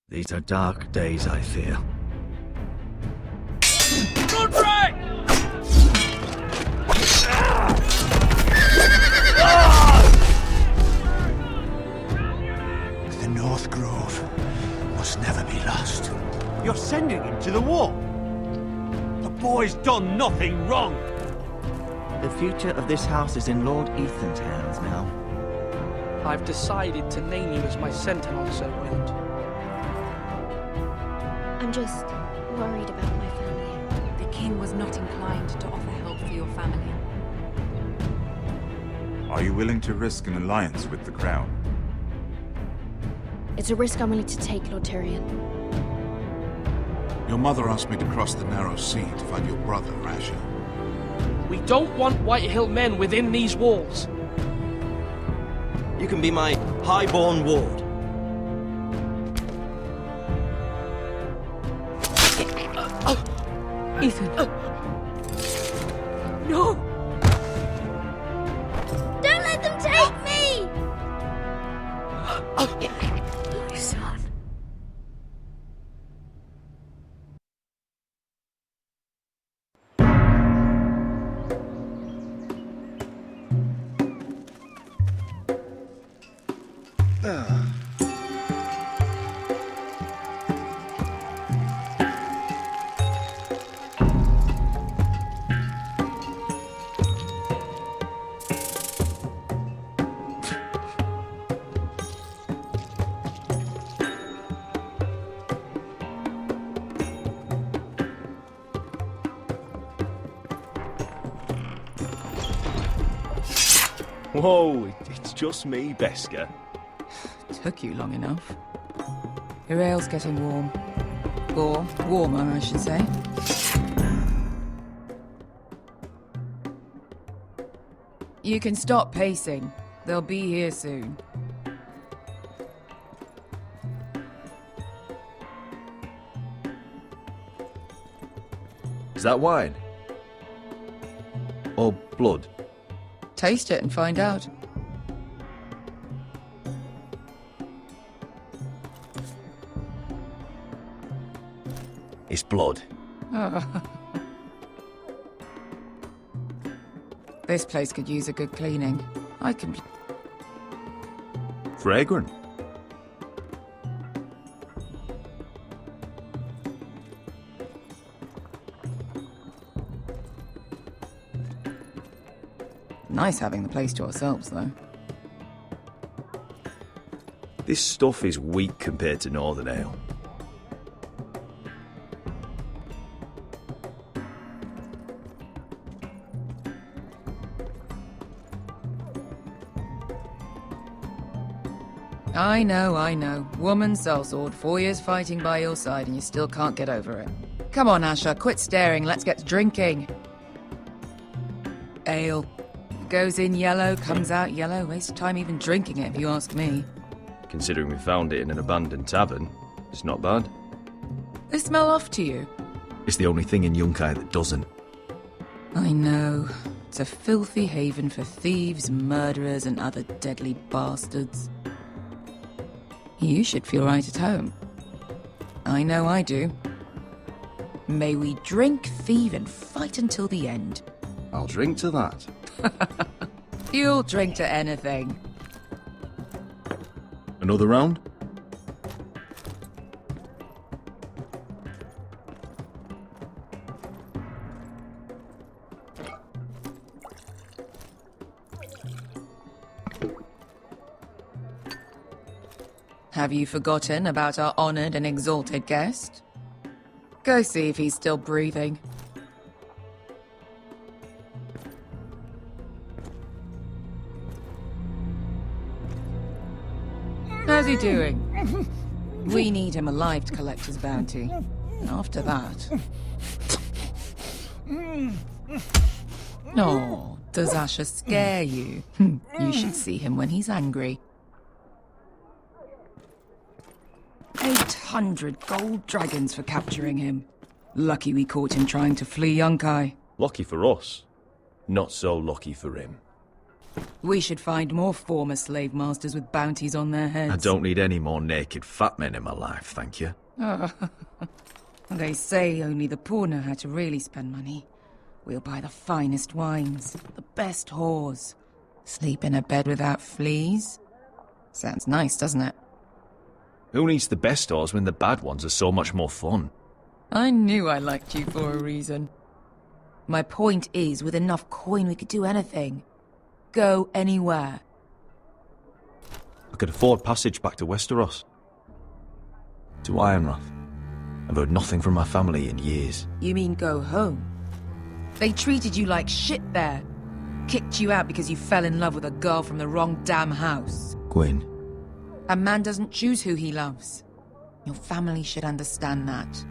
These are dark days, I fear. Godfrey! The North Grove must never be lost. You're sending him to the war? The boy's done nothing wrong. The future of this house is in Lord Ethan's hands now. I've decided to name you as my sentinel, Sir Wind. I'm just worried about my family. The king was not inclined to offer help for your family. Are you willing to risk an alliance with the Crown? It's a risk I'm willing to take, Lord Tyrion. Your mother asked me to cross the narrow sea to find your brother, Asher. We don't want Whitehill men within these walls. You can be my highborn ward. Ethan. No! Don't let them take me! My son. Whoa, it's just me, Beska. Took you long enough. Your ale's getting warm. Or warmer, I should say. You can stop pacing. They'll be here soon. Is that wine? Or blood? Taste it and find out. It's blood. This place could use a good cleaning. I can... Fragrant. Nice having the place to ourselves, though. This stuff is weak compared to Northern Ale. I know. Woman sellsword, 4 years fighting by your side and you still can't get over it. Come on, Asher, quit staring, let's get to drinking. Ale. Goes in yellow, comes out yellow. Waste of time even drinking it, if you ask me. Considering we found it in an abandoned tavern, it's not bad. They smell off to you. It's the only thing in Yunkai that doesn't. I know. It's a filthy haven for thieves, murderers, and other deadly bastards. You should feel right at home. I know I do. May we drink, thieve, and fight until the end. I'll drink to that. You'll drink to anything. Another round? Have you forgotten about our honored and exalted guest? Go see if he's still breathing. How's he doing? We need him alive to collect his bounty. And after that... Oh, does Asher scare you? You should see him when he's angry. 800 gold dragons for capturing him. Lucky we caught him trying to flee Yunkai. Lucky for us. Not so lucky for him. We should find more former slave masters with bounties on their heads. I don't need any more naked fat men in my life, thank you. They say only the poor know how to really spend money. We'll buy the finest wines, the best whores. Sleep in a bed without fleas? Sounds nice, doesn't it? Who needs the best stores when the bad ones are so much more fun? I knew I liked you for a reason. My point is, with enough coin we could do anything. Go anywhere. I could afford passage back to Westeros. To Ironrath. I've heard nothing from my family in years. You mean go home? They treated you like shit there. Kicked you out because you fell in love with a girl from the wrong damn house. Gwyn. A man doesn't choose who he loves. Your family should understand that.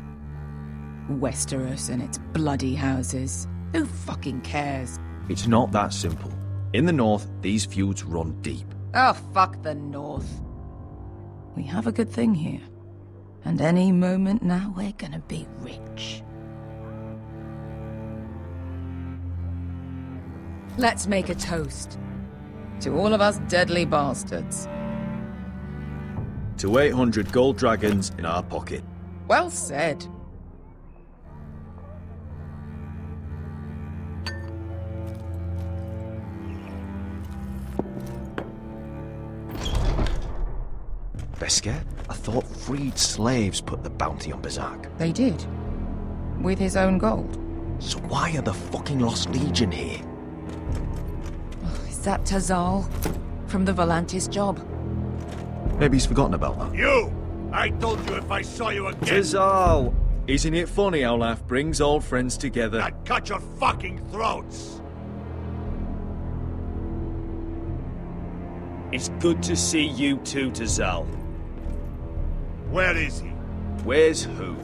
Westeros and its bloody houses. Who fucking cares? It's not that simple. In the north, these feuds run deep. Oh, fuck the north. We have a good thing here. And any moment now, we're gonna be rich. Let's make a toast. To all of us deadly bastards. To 800 gold dragons in our pocket. Well said. Beskar? I thought freed slaves put the bounty on Berserk. They did. With his own gold. So why are the fucking Lost Legion here? Is that Tazal? From the Volantis job? Maybe he's forgotten about that. You! I told you if I saw you again, Tizal! Isn't it funny how life brings old friends together? I'd cut your fucking throats! It's good to see you too, Tazal. Where is he? Where's who?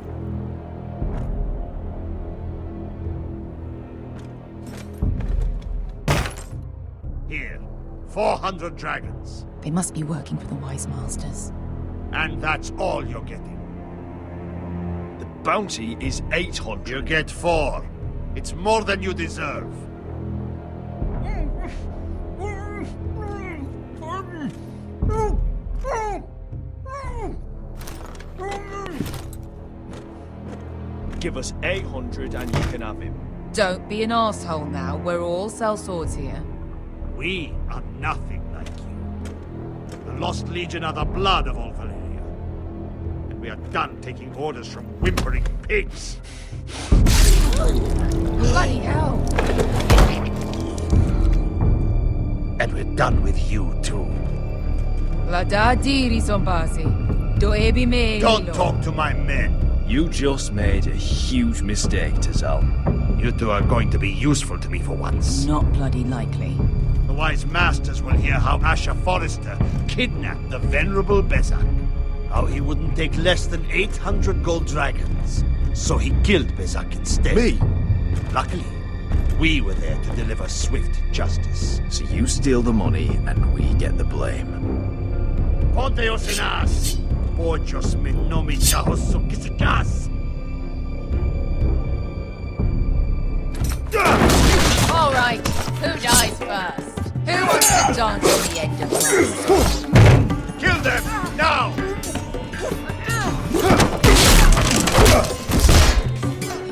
Here. 400 dragons. They must be working for the Wise Masters. And that's all you're getting. The bounty is 800. You get 4. It's more than you deserve. Give us 800 and you can have him. Don't be an asshole now. We're all sell swords here. We are nothing like you. The Lost Legion are the blood of all Valyria. And we are done taking orders from whimpering pigs. Bloody hell! And we're done with you too. La da diri son pasi. Do ebi me. Don't talk to my men. You just made a huge mistake, Tazal. You two are going to be useful to me for once. Not bloody likely. The Wise Masters will hear how Asher Forrester kidnapped the venerable Bezak. How he wouldn't take less than 800 gold dragons. So he killed Bezak instead. Me? Luckily, we were there to deliver swift justice. So you steal the money and we get the blame. Ponteos en as! Pojos me nomi chahos kisikas! All right, who dies first? Who wants to dance on the end of this? Kill them, now!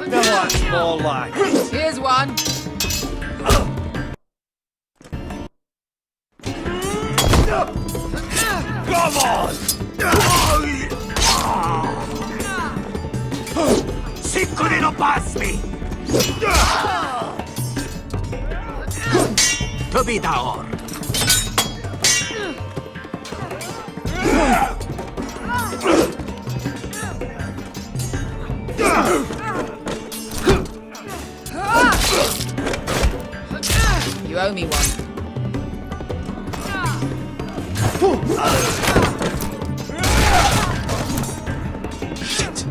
No, that's more like it. Here's one. Come on! Sicuri non pasmi! To be down! You owe me one. Shit!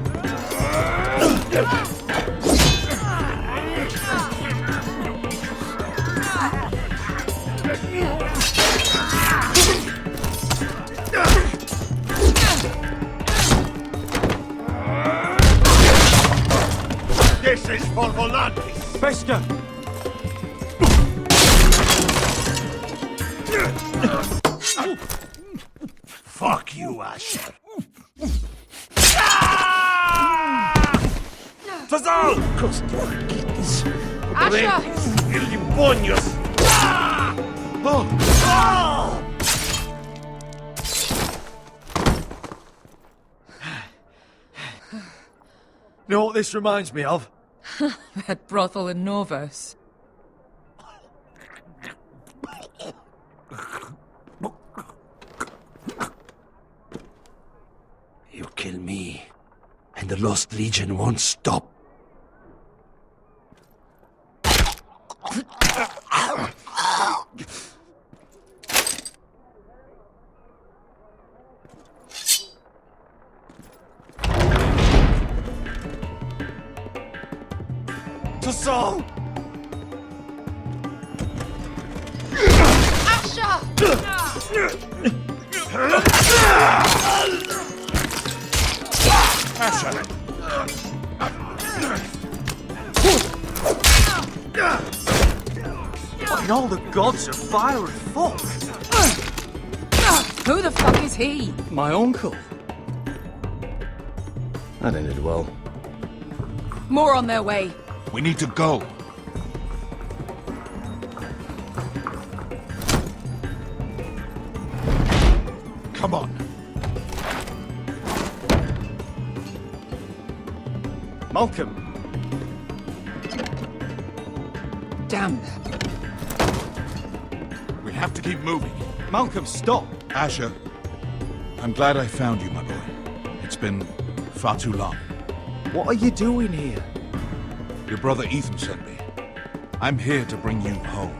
This is for Volantis! Beskar! Fuck you, Asher. Fazal! Costorquitis. Asher! El demonios. You know what this reminds me of? That brothel in Norvos. You kill me, and the Lost Legion won't stop. Fazal! Fucking all the gods of fire and fuck! Who the fuck is he? My uncle. That ended well. More on their way. We need to go. Come on. Malcolm! Damn. We have to keep moving. Malcolm, stop! Asher, I'm glad I found you, my boy. It's been far too long. What are you doing here? Your brother Ethan sent me. I'm here to bring you home.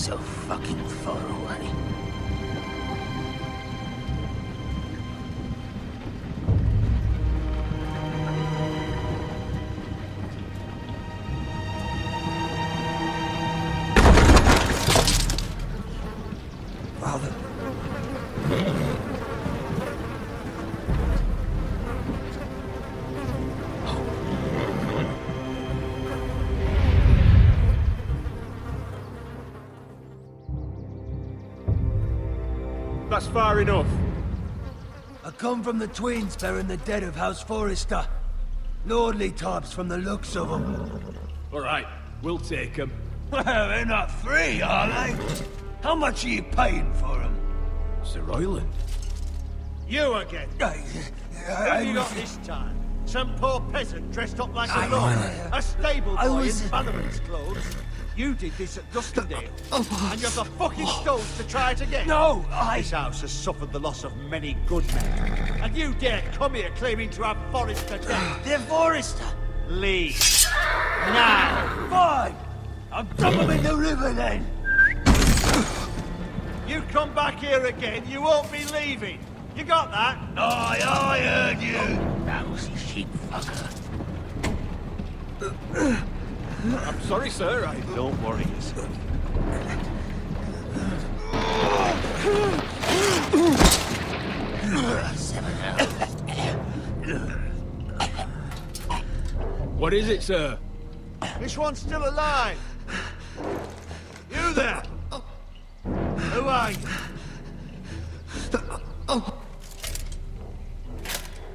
so fucking far away. Father. That's far enough. I come from the twins bearing the dead of House Forrester. Lordly types from the looks of them. All right, we'll take them. Well, they're not free, are they? How much are you paying for them? Sir Royland. You again. Who have you got this time? Some poor peasant dressed up like a lord. A stable boy in Bannerman's clothes. You did this at Duskendale. And you have the fucking stones to try it again. No, This house has suffered the loss of many good men. And you dare come here claiming to have Forrester dead. The Forrester. Leave. Now. Fine. I'll dump him in the river then. You come back here again, you won't be leaving. You got that? I heard you. Lousy sheep fucker. I'm sorry, sir. Don't worry yourself. What is it, sir? This one's still alive. You there? Who are you?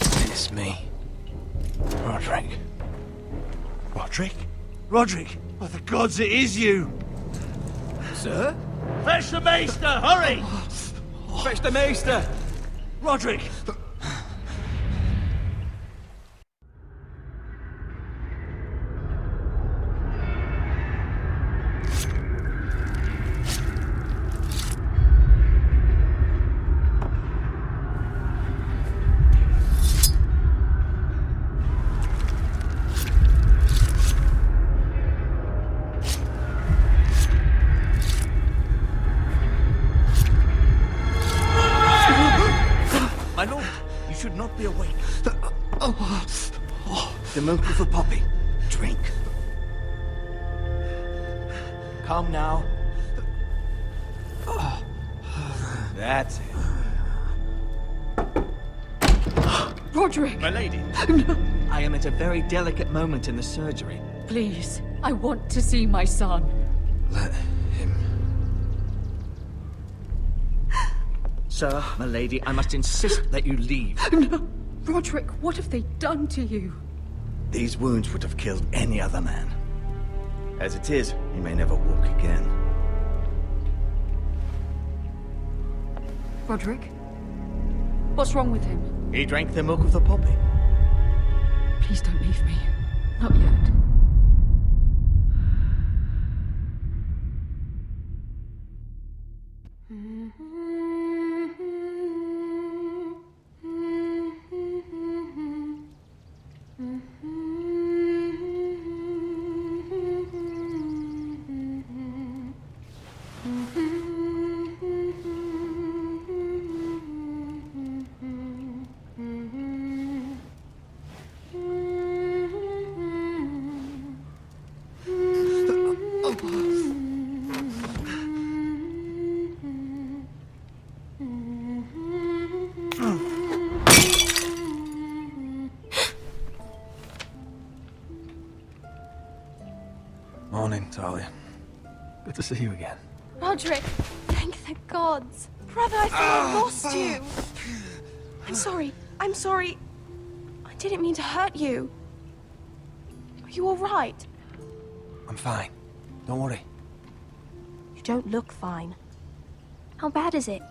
It's me. Roderick. Roderick? Roderick? By the gods, it is you! Sir? Fetch the maester, hurry! Fetch the maester! Roderick! My lord, you should not be awake. The milk of the poppy. Drink. Calm now. That's it. Roderick! My lady. No. I am at a very delicate moment in the surgery. Please, I want to see my son. Let him. Sir, my lady, I must insist that you leave. No. Roderick, what have they done to you? These wounds would have killed any other man. As it is, he may never walk again. Roderick? What's wrong with him? He drank the milk of the poppy. Please don't leave me. Not yet. Morning, Talia. Good to see you again. Roderick, thank the gods. Brother, I thought I lost you. I'm sorry. I didn't mean to hurt you. Are you all right? I'm fine. Don't worry. You don't look fine. How bad is it?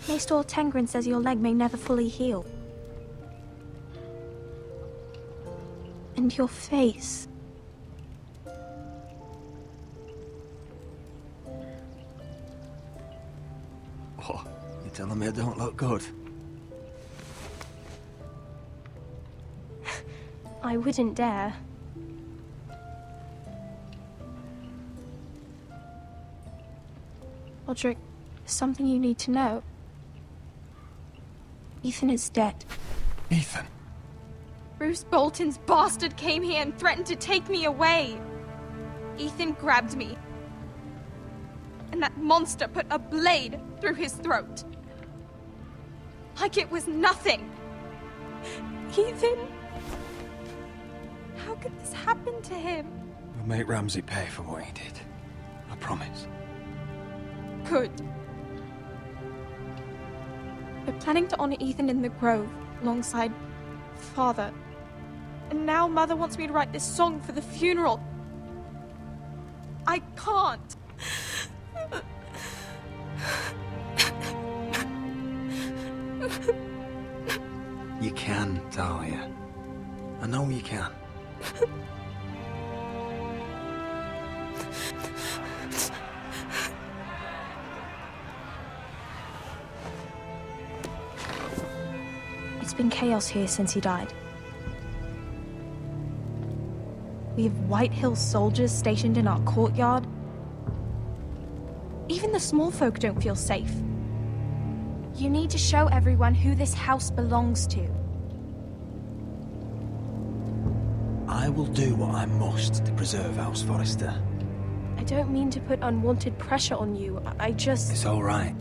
Maester Tengrin says your leg may never fully heal. And your face. Oh, you telling me I don't look good? I wouldn't dare. Roderick, there's something you need to know. Ethan is dead. Ethan? Bruce Bolton's bastard came here and threatened to take me away. Ethan grabbed me. And that monster put a blade through his throat. Like it was nothing. Ethan? How could this happen to him? We'll make Ramsay pay for what he did. I promise. Good. We're planning to honor Ethan in the Grove, alongside Father. And now Mother wants me to write this song for the funeral. I can't. You can, Talia. I know you can. It's been chaos here since he died. We have White Hill soldiers stationed in our courtyard. Even the small folk don't feel safe. You need to show everyone who this house belongs to. I will do what I must to preserve House Forrester. I don't mean to put unwanted pressure on you. I just... It's all right.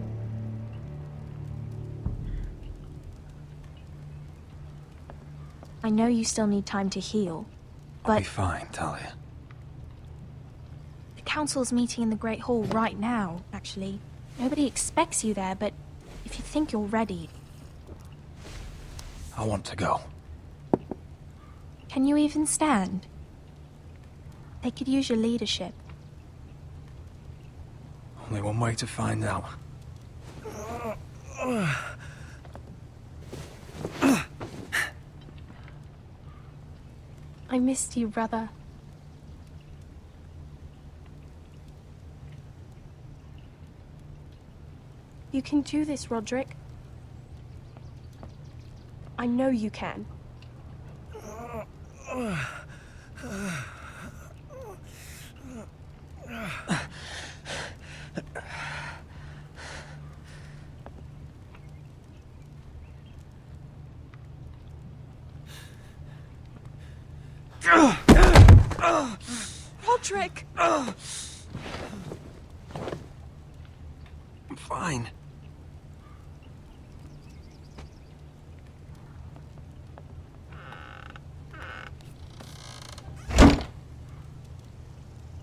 I know you still need time to heal, but... I'll be fine, Talia. The council's meeting in the Great Hall right now, actually. Nobody expects you there, but if you think you're ready... I want to go. Can you even stand? They could use your leadership. Only one way to find out. I missed you, brother. You can do this, Roderick. I know you can. Roderick! I'm fine.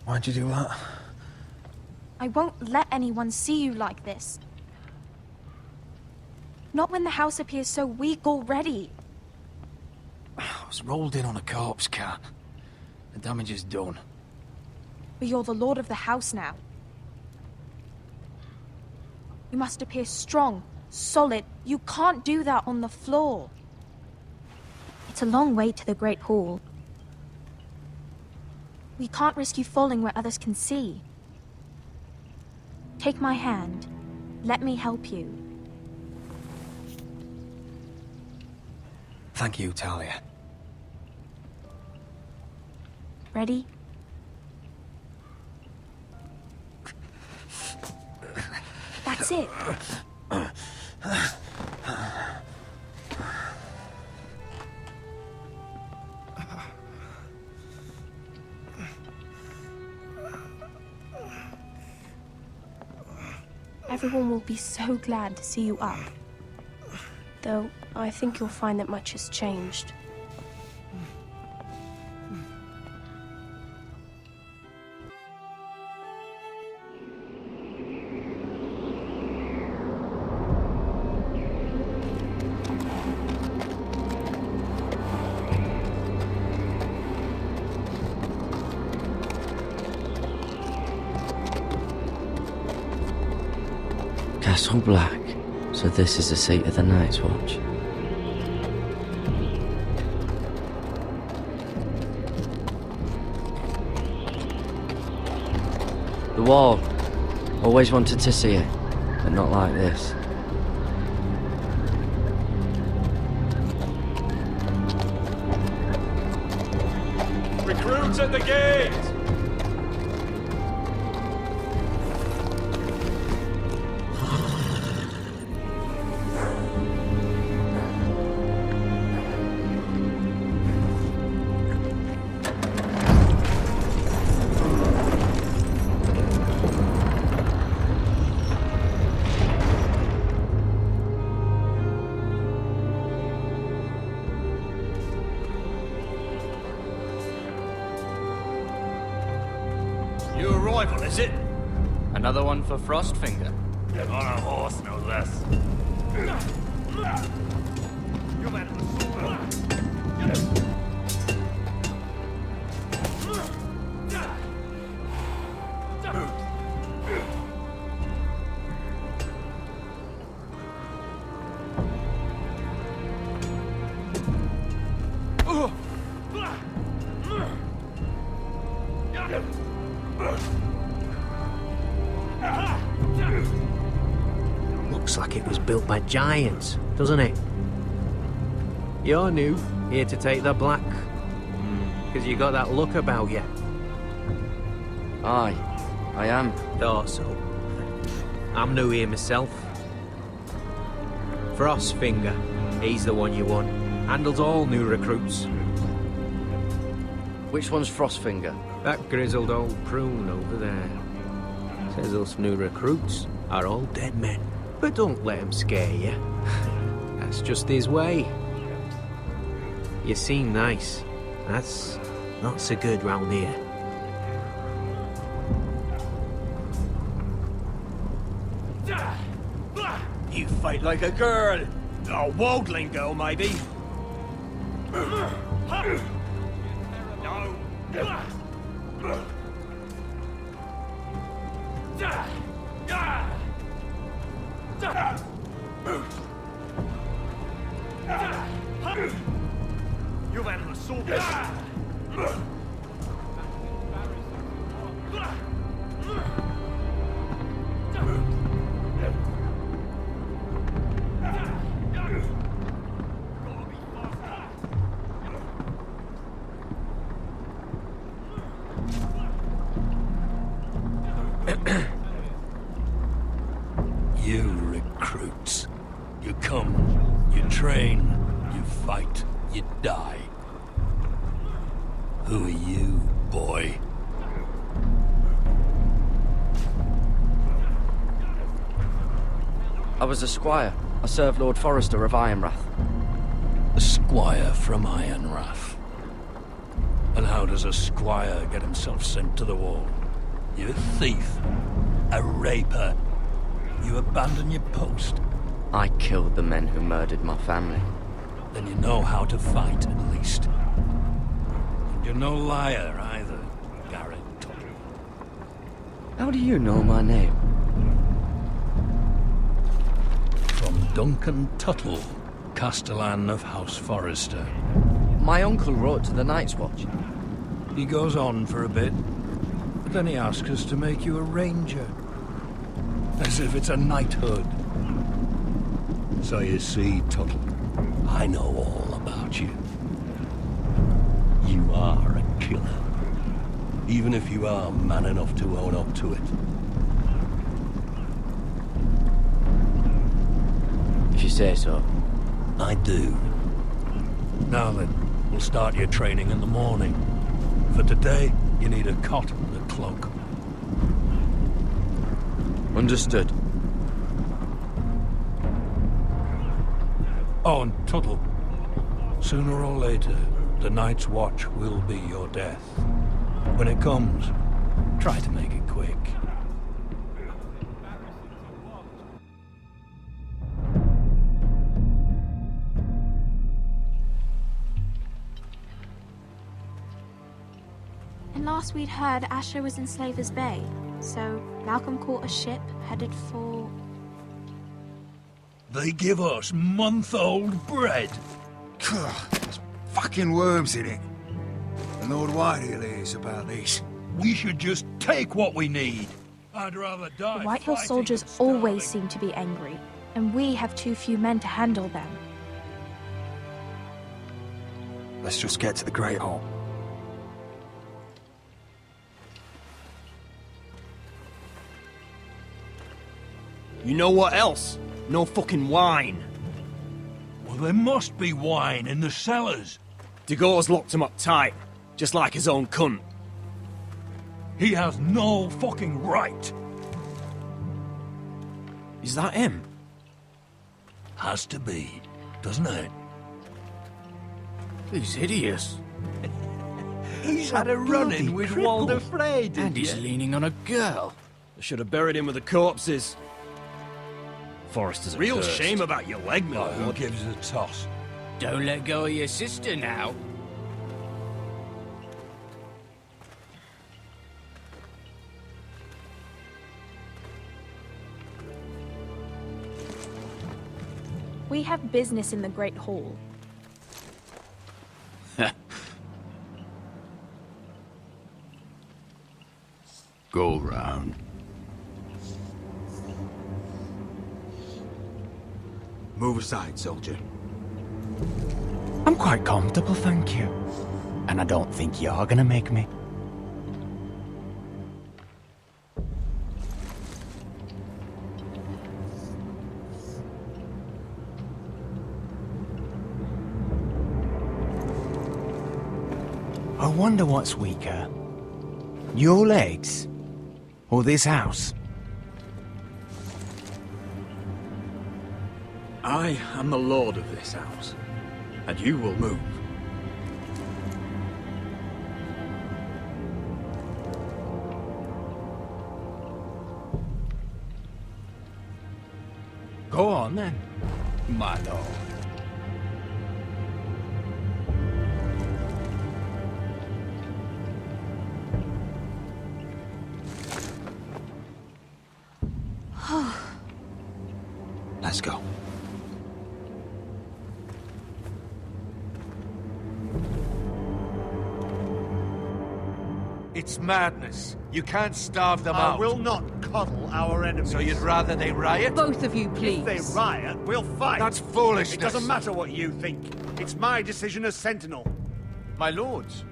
Why'd you do that? I won't let anyone see you like this. Not when the house appears so weak already. I was rolled in on a corpse cart. The damage is done. But you're the lord of the house now. You must appear strong, solid. You can't do that on the floor. It's a long way to the Great Hall. We can't risk you falling where others can see. Take my hand. Let me help you. Thank you, Talia. Ready? That's it. Everyone will be so glad to see you up. Though, I think you'll find that much has changed. Castle Black. So this is the seat of the Night's Watch. The wall. Always wanted to see it, but not like this. Recruits at the gate! New arrival, is it? Another one for Frostfinger. On a horse, no less. You're man of the sword. Looks like it was built by giants, doesn't it? You're new, here to take the black. Because you got that look about you. Aye, I am. Thought so. I'm new here myself. Frostfinger, he's the one you want. Handles all new recruits. Which one's Frostfinger? That grizzled old prune over there. Says us new recruits are all dead men. But don't let him scare you. That's just his way. You seem nice. That's not so good round here. You fight like a girl. A worldling girl, maybe. No. You've had an assault. You recruits. You come, you train, you fight, you die. Who are you, boy? I was a squire. I served Lord Forrester of Ironrath. A squire from Ironrath. And how does a squire get himself sent to the wall? You're a thief. A raper. You abandon your post. I killed the men who murdered my family. Then you know how to fight, at least. And you're no liar, either, Garrett Tuttle. How do you know my name? From Duncan Tuttle, Castellan of House Forrester. My uncle wrote to the Night's Watch. He goes on for a bit, but then he asks us to make you a ranger. As if it's a knighthood. So you see, Tuttle, I know all about you. You are a killer. Even if you are man enough to own up to it. If you say so. I do. Now then, we'll start your training in the morning. For today, you need a cot and a cloak. Understood. Oh, and Tuttle. Sooner or later, the Night's Watch will be your death. When it comes, try to make it quick. And last we'd heard Asher was in Slaver's Bay, so Malcolm caught a ship headed for... They give us month-old bread. There's fucking worms in it. And Lord Whitehill is about this. We should just take what we need. I'd rather die. The Whitehill soldiers always seem to be angry, and we have too few men to handle them. Let's just get to the Great Hall. You know what else? No fucking wine. Well, there must be wine in the cellars. Degau's locked him up tight, just like his own cunt. He has no fucking right. Is that him? Has to be, doesn't it? He's hideous. He's had a run-in with Walder Frey, didn't And he's you? leaning on a girl. They should have buried him with the corpses. Forrester's Real accursed. shame about your leg, Oh, Milord. who gives a toss? Don't let go of your sister now. We have business in the Great Hall. Go round. Move aside, soldier. I'm quite comfortable, thank you. And I don't think you're gonna make me. I wonder what's weaker. Your legs? Or this house? I am the lord of this house, and you will move. Go on then, my lord. Let's go. It's madness. You can't starve them out. I will not coddle our enemies. So you'd rather they riot? Both of you, please. If they riot, we'll fight. That's foolishness. It doesn't matter what you think. It's my decision as Sentinel. My lords.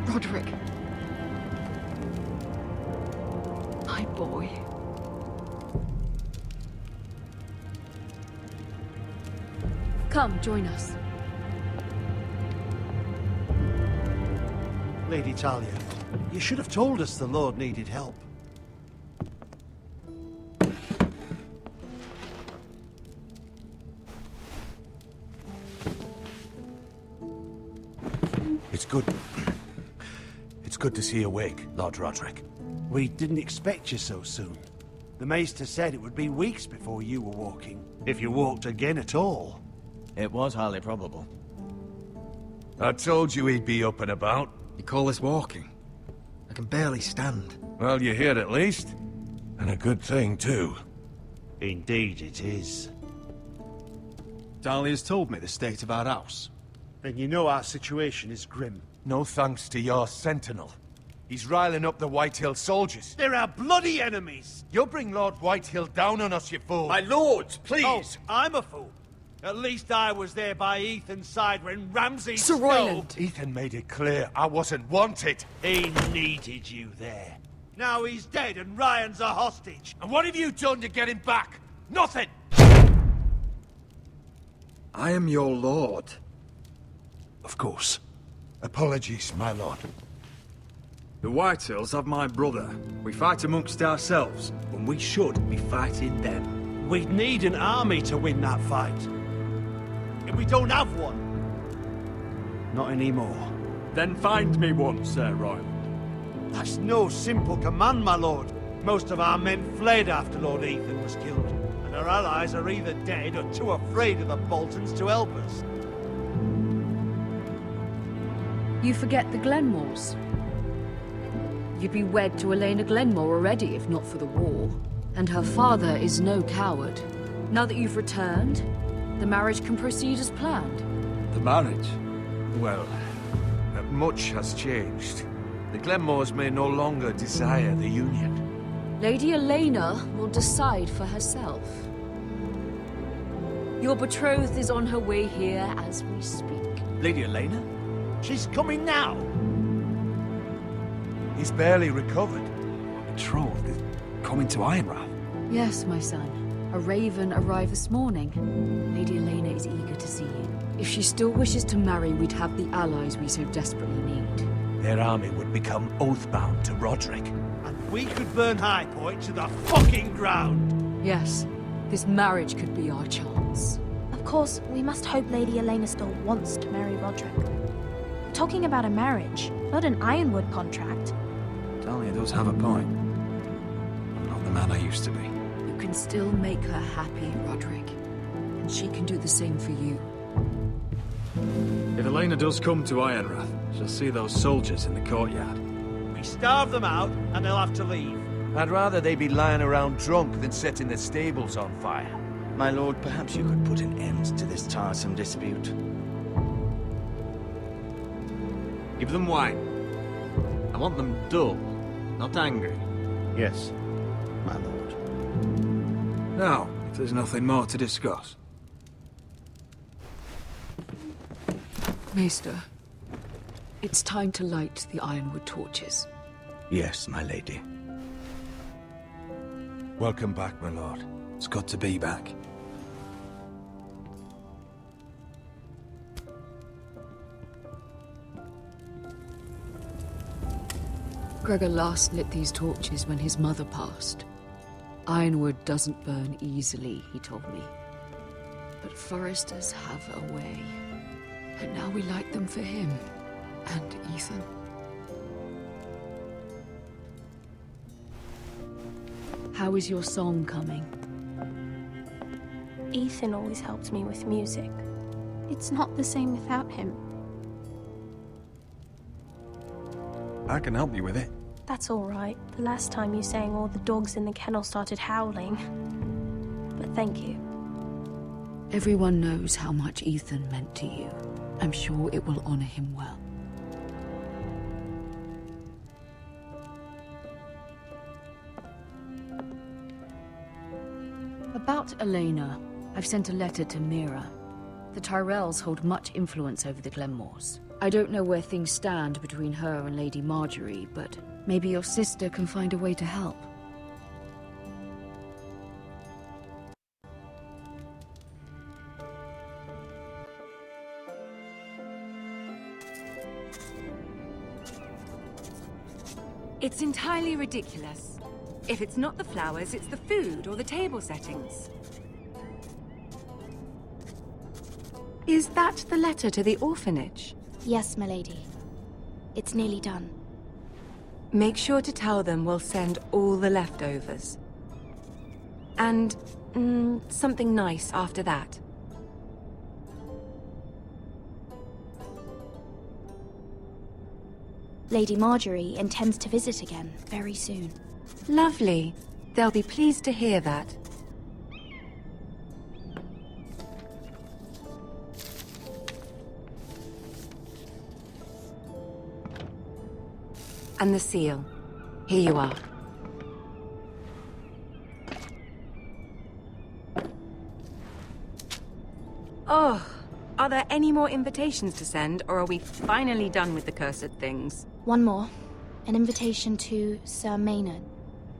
Roderick. My boy. Come, join us. Lady Talia, you should have told us the Lord needed help. It's good. It's good to see you awake, Lord Roderick. We didn't expect you so soon. The Maester said it would be weeks before you were walking, if you walked again at all. It was highly probable. I told you he'd be up and about. You call this walking? I can barely stand. Well, you're here at least. And a good thing, too. Indeed it is. Dahlia's told me the state of our house. Then you know our situation is grim. No thanks to your sentinel. He's riling up the Whitehill soldiers. They're our bloody enemies! You'll bring Lord Whitehill down on us, you fool! My lords, please! Oh, I'm a fool. At least I was there by Ethan's side when Ramsay Sir Royland! Ethan made it clear I wasn't wanted. He needed you there. Now he's dead and Ryan's a hostage. And what have you done to get him back? Nothing! I am your lord. Of course. Apologies, my lord. The Whitehills have my brother. We fight amongst ourselves, when we should be fighting them. We'd need an army to win that fight. And we don't have one. Not anymore. Then find me one, Sir Royal. That's no simple command, my lord. Most of our men fled after Lord Ethan was killed, and our allies are either dead or too afraid of the Boltons to help us. You forget the Glenmores. You'd be wed to Elena Glenmore already if not for the war. And her father is no coward. Now that you've returned, the marriage can proceed as planned. The marriage? Well, much has changed. The Glenmores may no longer desire the union. Lady Elena will decide for herself. Your betrothed is on her way here as we speak. Lady Elena? She's coming now! He's barely recovered. Betrothed is coming to Ironrath. Yes, my son. A raven arrived this morning. Lady Elena is eager to see you. If she still wishes to marry, we'd have the allies we so desperately need. Their army would become oath-bound to Roderick. And we could burn High Point to the fucking ground! Yes, this marriage could be our chance. Of course, we must hope Lady Elena still wants to marry Roderick. We're talking about a marriage, not an Ironwood contract. Dahlia does have a point. I'm not the man I used to be. You can still make her happy, Roderick. And she can do the same for you. If Elena does come to Ironrath, she'll see those soldiers in the courtyard. We starve them out, and they'll have to leave. I'd rather they be lying around drunk than setting the stables on fire. My lord, perhaps you could put an end to this tiresome dispute. Give them wine. I want them dull, not angry. Yes, my lord. Now, if there's nothing more to discuss. Maester, it's time to light the ironwood torches. Yes, my lady. Welcome back, my lord. It's good to be back. Gregor last lit these torches when his mother passed. Ironwood doesn't burn easily, he told me. But foresters have a way. And now we light them for him. And Ethan. How is your song coming? Ethan always helps me with music. It's not the same without him. I can help you with it. That's all right. The last time you sang, all the dogs in the kennel started howling. But thank you. Everyone knows how much Ethan meant to you. I'm sure it will honor him well. About Elena, I've sent a letter to Mira. The Tyrells hold much influence over the Glenmores. I don't know where things stand between her and Lady Marjorie, but maybe your sister can find a way to help. It's entirely ridiculous. If it's not the flowers, it's the food or the table settings. Is that the letter to the orphanage? Yes, my lady. It's nearly done. Make sure to tell them we'll send all the leftovers. And something nice after that. Lady Marjorie intends to visit again very soon. Lovely. They'll be pleased to hear that. And the seal. Here you are. Oh, are there any more invitations to send, or are we finally done with the cursed things? One more. An invitation to Sir Maynard.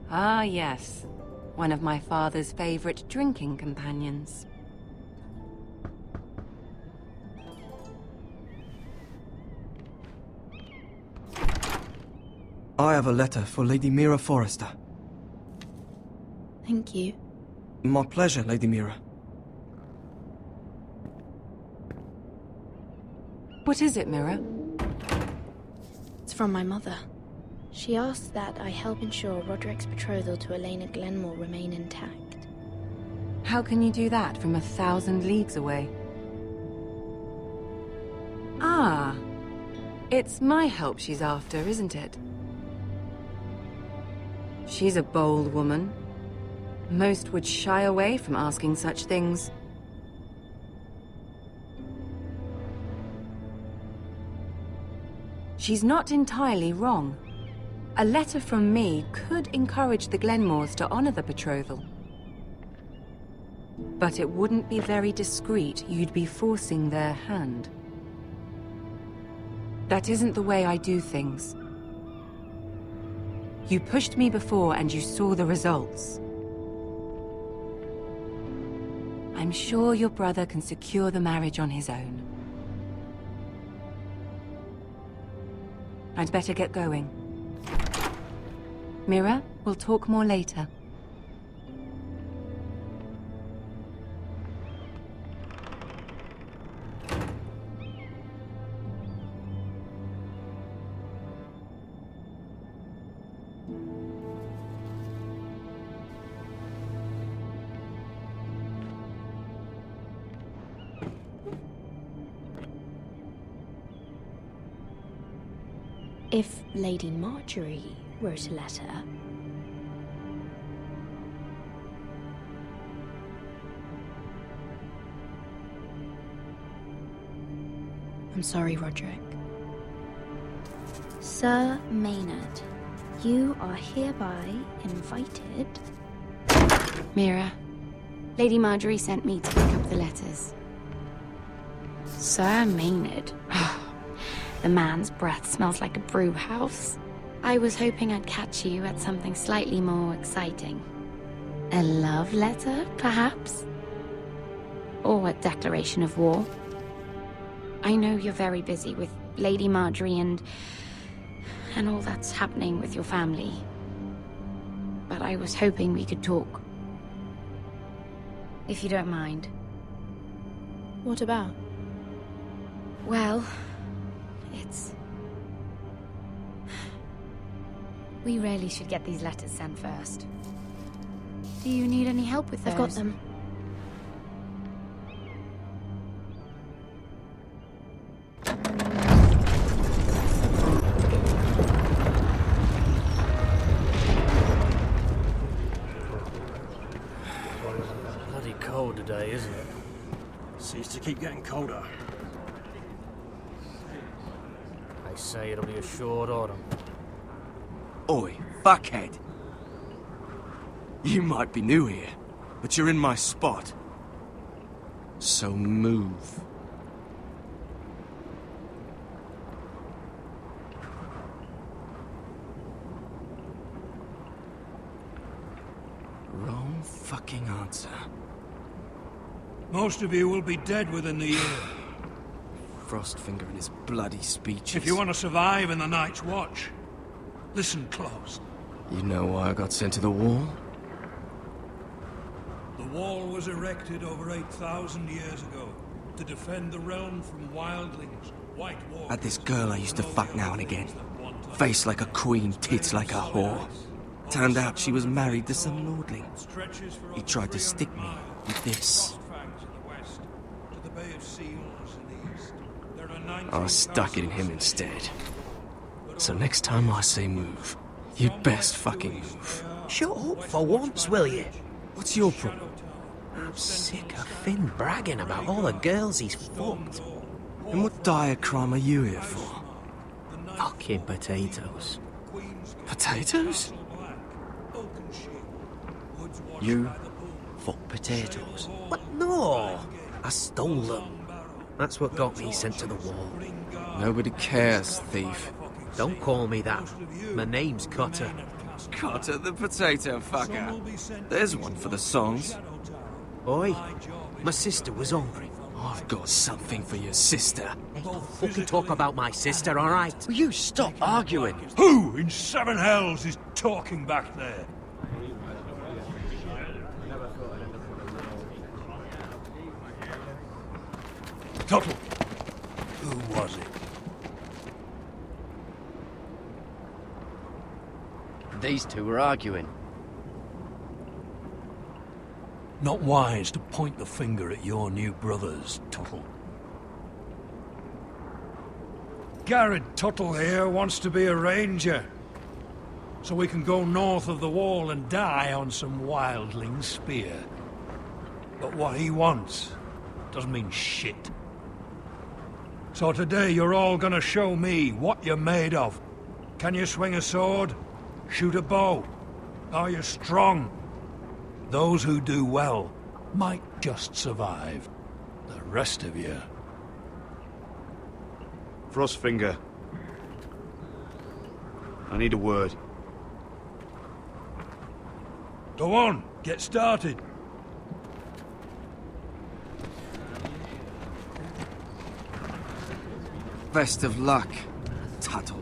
Ah, yes. One of my father's favorite drinking companions. I have a letter for Lady Mira Forrester. Thank you. My pleasure, Lady Mira. What is it, Mira? It's from my mother. She asks that I help ensure Roderick's betrothal to Elena Glenmore remain intact. How can you do that from 1,000 leagues away? Ah, it's my help she's after, isn't it? She's a bold woman. Most would shy away from asking such things. She's not entirely wrong. A letter from me could encourage the Glenmores to honor the betrothal. But it wouldn't be very discreet. You'd be forcing their hand. That isn't the way I do things. You pushed me before and you saw the results. I'm sure your brother can secure the marriage on his own. I'd better get going. Mira, we'll talk more later. If Lady Marjorie wrote a letter... I'm sorry, Roderick. Sir Maynard, you are hereby invited. Mira, Lady Marjorie sent me to pick up the letters. Sir Maynard. The man's breath smells like a brew house. I was hoping I'd catch you at something slightly more exciting. A love letter, perhaps? Or a declaration of war? I know you're very busy with Lady Marjorie and all that's happening with your family. But I was hoping we could talk. If you don't mind. What about? Well, it's... We really should get these letters sent first. Do you need any help with those? I've got them. Bloody cold today, isn't it? Seems to keep getting colder. They say it'll be a short autumn. Oi, fuckhead. You might be new here, but you're in my spot. So move. Wrong fucking answer. Most of you will be dead within the year. Frostfinger and his bloody speeches. If you want to survive in the Night's Watch, listen close. You know why I got sent to the wall? The wall was erected over 8,000 years ago to defend the realm from wildlings, white walkers... Had this girl I used to fuck now and again. Face like a queen, tits like a whore. Turned out she was married to some lordling. He tried to stick me with this. I stuck it in him instead. So next time I say move, you'd best fucking move. Shut up for once, will you? What's your problem? I'm sick of Finn bragging about all the girls he's fucked. And what dire crime are you here for? Fucking potatoes. Potatoes? You fuck potatoes? What? No! I stole them. That's what got me sent to the wall. Nobody cares, thief. Don't call me that. My name's Cutter. Cutter the potato fucker. There's one for the songs. Oi, my sister was hungry. I've got something for your sister. Hey, don't fucking talk about my sister, alright? Will you stop arguing? Who in seven hells is talking back there? Tuttle, who was it? These two were arguing. Not wise to point the finger at your new brothers, Tuttle. Garrett Tuttle here wants to be a ranger, so we can go north of the wall and die on some wildling spear. But what he wants doesn't mean shit. So today you're all gonna show me what you're made of. Can you swing a sword? Shoot a bow? Are you strong? Those who do well might just survive. The rest of you... Frostfinger. I need a word. Go on, get started. Best of luck, Tuttle.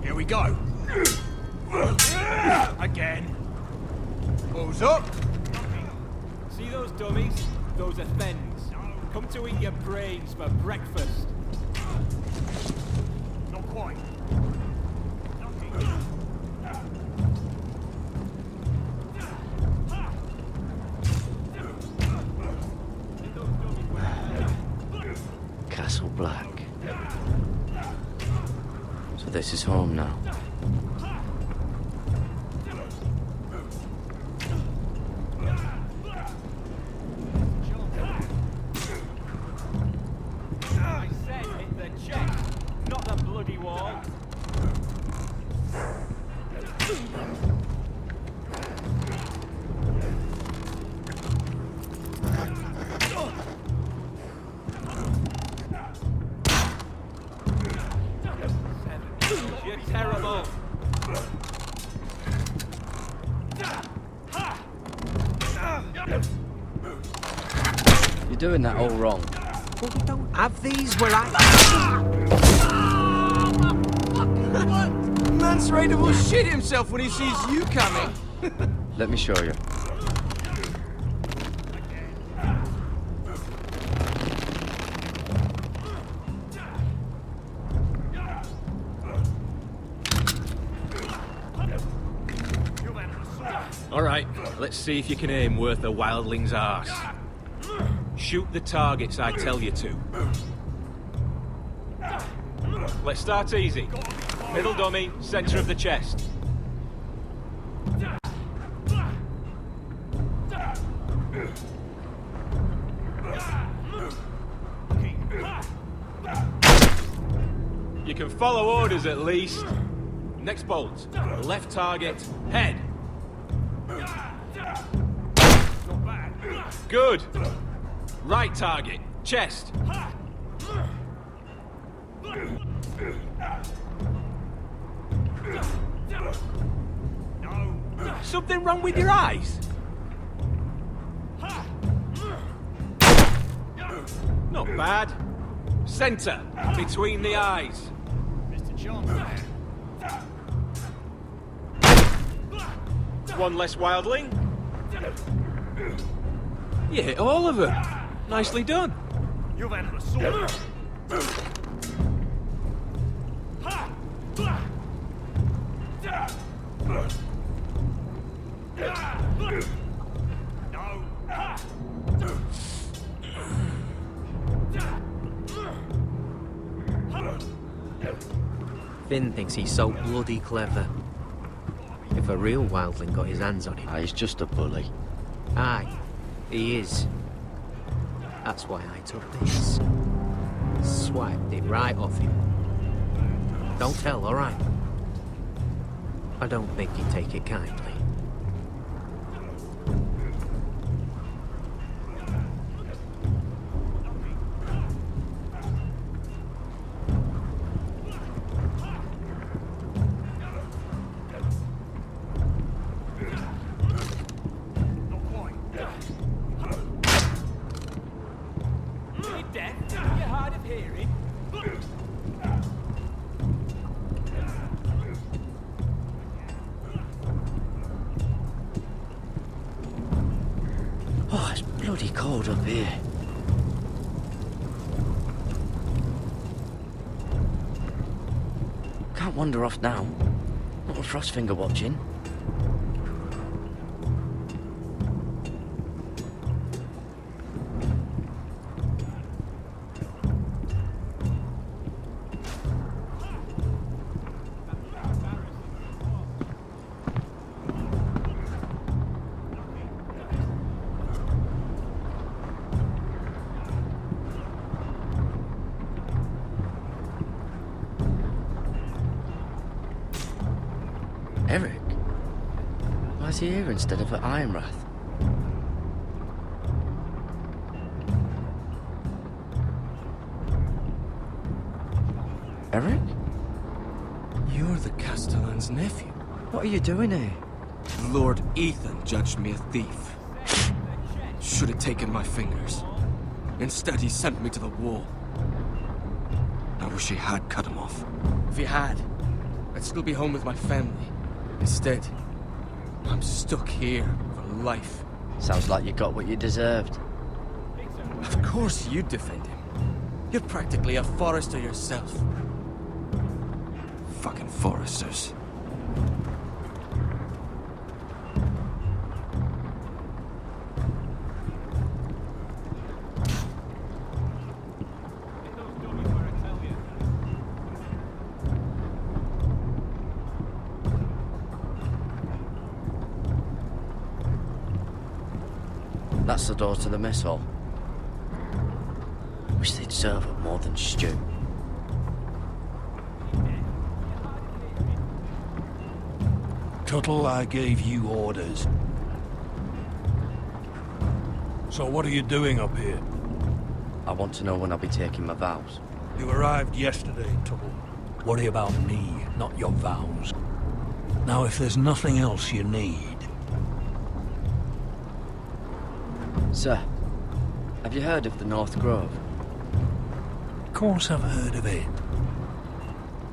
Here we go. Again. Who's up? See those dummies? Those are thens. Come to eat your brains for breakfast. Not quite. Castle Black. So this is home now. terrible. You're doing that all wrong. Well, we don't have these where I... Man's Raider will shit himself when he sees you coming. Let me show you. All right, let's see if you can aim worth a wildling's arse. Shoot the targets I tell you to. Let's start easy. Middle dummy, center of the chest. You can follow orders at least. Next bolt. Left target, head. Good. Right target, chest. Something wrong with your eyes? Not bad. Center, between the eyes. Mr. Johnson. One less wildling. You hit all of them. Nicely done. You've entered a sword. Finn thinks he's so bloody clever. If a real wildling got his hands on him... He's just a bully. Aye, he is. That's why I took this. Swiped it right off him. Don't tell, alright? I don't think he'd take it kindly. Oh, it's bloody cold up here. Can't wander off now. Not with Frostfinger watching. Eric? Why is he here instead of at Ironrath? Eric? You're the Castellan's nephew. What are you doing here? Lord Ethan judged me a thief. Should have taken my fingers. Instead, he sent me to the wall. I wish he had cut him off. If he had, I'd still be home with my family. Instead, I'm stuck here for life. Sounds like you got what you deserved. Of course you'd defend him. You're practically a forester yourself. Fucking foresters. That's the door to the mess hall. Wish they'd serve up more than stew. Tuttle, I gave you orders. So what are you doing up here? I want to know when I'll be taking my vows. You arrived yesterday, Tuttle. Worry about me. not your vows. Now, if there's nothing else you need... Sir, have you heard of the North Grove? Of course I've heard of it.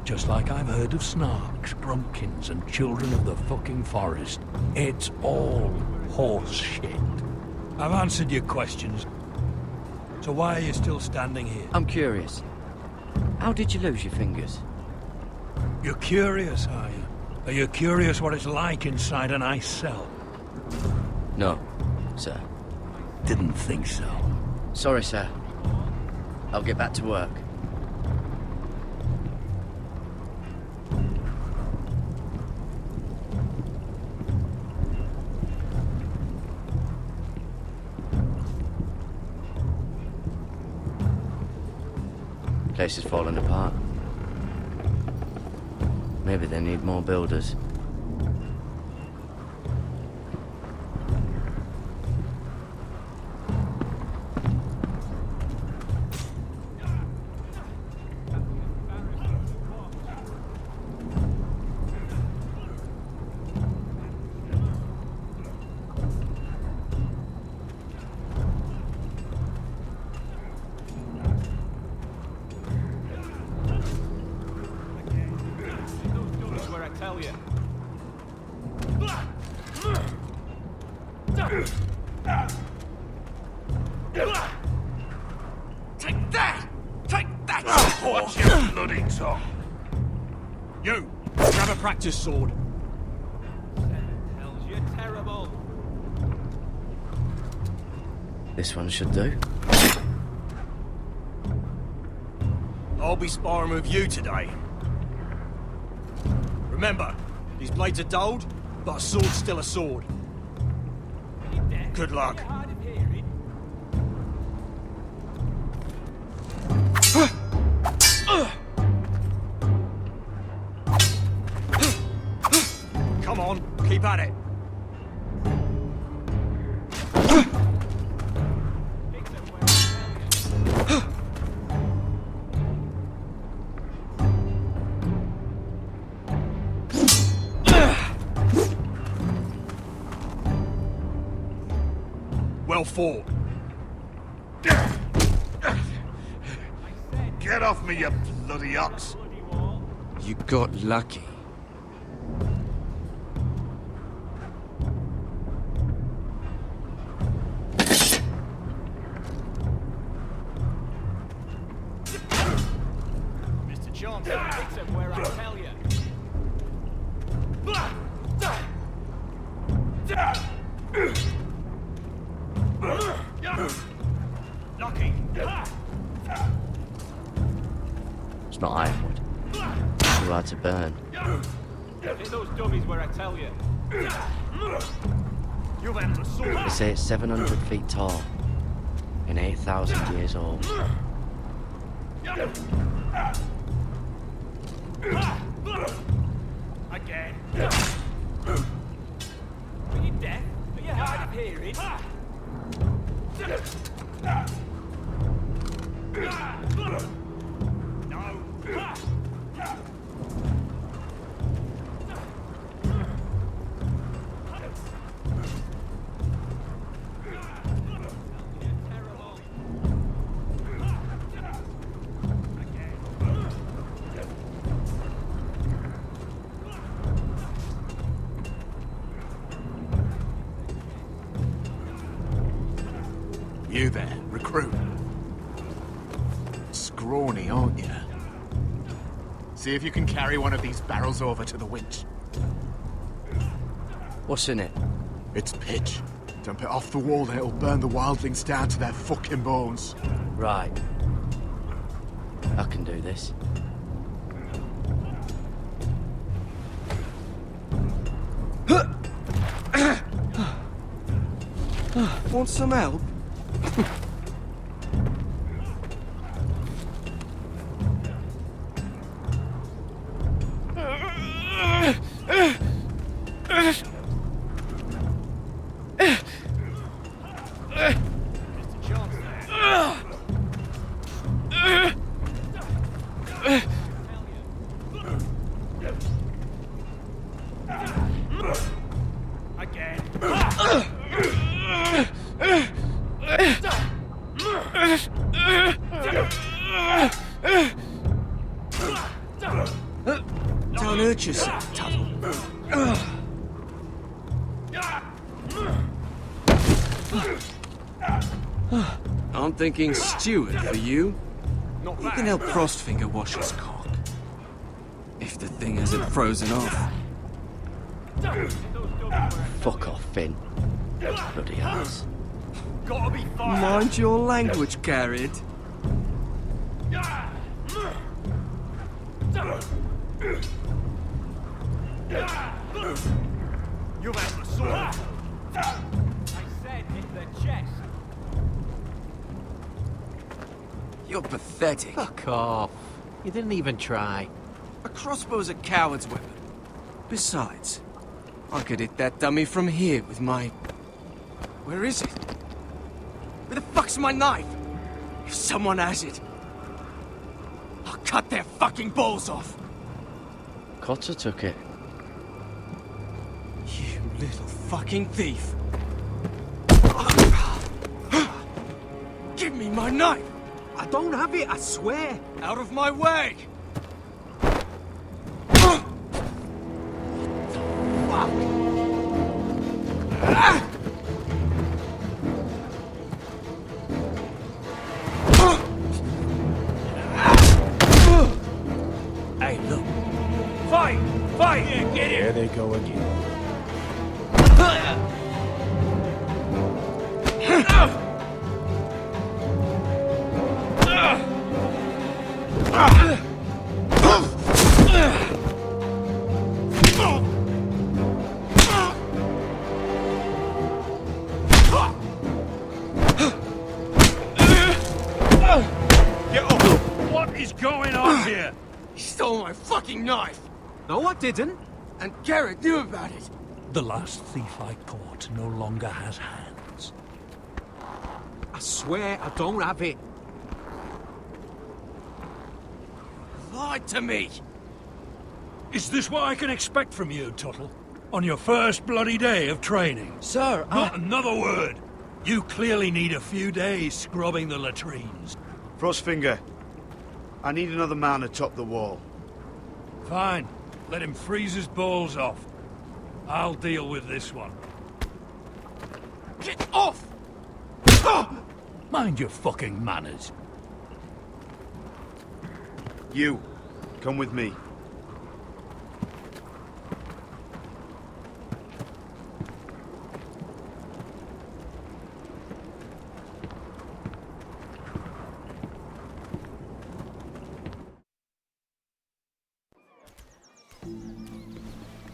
Just like I've heard of Snarks, Grumpkins, and Children of the fucking Forest. It's all horse shit. I've answered your questions. So why are you still standing here? I'm curious. How did you lose your fingers? You're curious, are you? Are you curious what it's like inside an ice cell? No, sir. Didn't think so. Sorry, sir. I'll get back to work. Place is falling apart. Maybe they need more builders. Take that! Take that! Watch your bloody tongue! You! Grab a practice sword. Hells, you're terrible. This one should do. I'll be sparring with you today. Remember, these blades are dulled, but a sword's still a sword. Good luck. Come on, keep at it. Well fought. Get off me, you bloody ox. You got lucky. Mr. Johnson, fix him where I tell you. Lucky. It's not ironwood. Too hard to burn. Hit those dummies where I tell you. You've handled a sword. They say it's 700 feet tall and 8,000 years old. Again. Are you deaf? Are you hard of hearing? You there, recruit. Scrawny, aren't you? See if you can carry one of these barrels over to the winch. What's in it? It's pitch. Dump it off the wall, then it'll burn the wildlings down to their fucking bones. Right. I can do this. Want some help? Don't hurt yourself, Tuttle. I'm thinking steward for you. You can help Frostfinger wash his cock. If the thing hasn't frozen off. Fuck off, Finn. Bloody ass. Gotta be fine. Mind your language, Garrett. You've had the sword. I said hit the chest. You're pathetic. Fuck off. You didn't even try. A crossbow's a coward's weapon. Besides, I could hit that dummy from here with my... Where is it? Where the fuck's my knife? If someone has it, I'll cut their fucking balls off. Cotter took it. You little fucking thief. Give me my knife. I don't have it, I swear. Out of my way. Hey, look. Fight! Fight! Yeah, get it! There they go again. What is going on here? He stole my fucking knife. No, I didn't. And Garrett knew about it. The last thief I caught no longer has hands. I swear I don't have it. Lied to me. Is this what I can expect from you, Tuttle? On your first bloody day of training? Sir, Not another word! You clearly need a few days scrubbing the latrines. Frostfinger, I need another man atop the wall. Fine. Let him freeze his balls off. I'll deal with this one. Get off! Mind your fucking manners. You, come with me.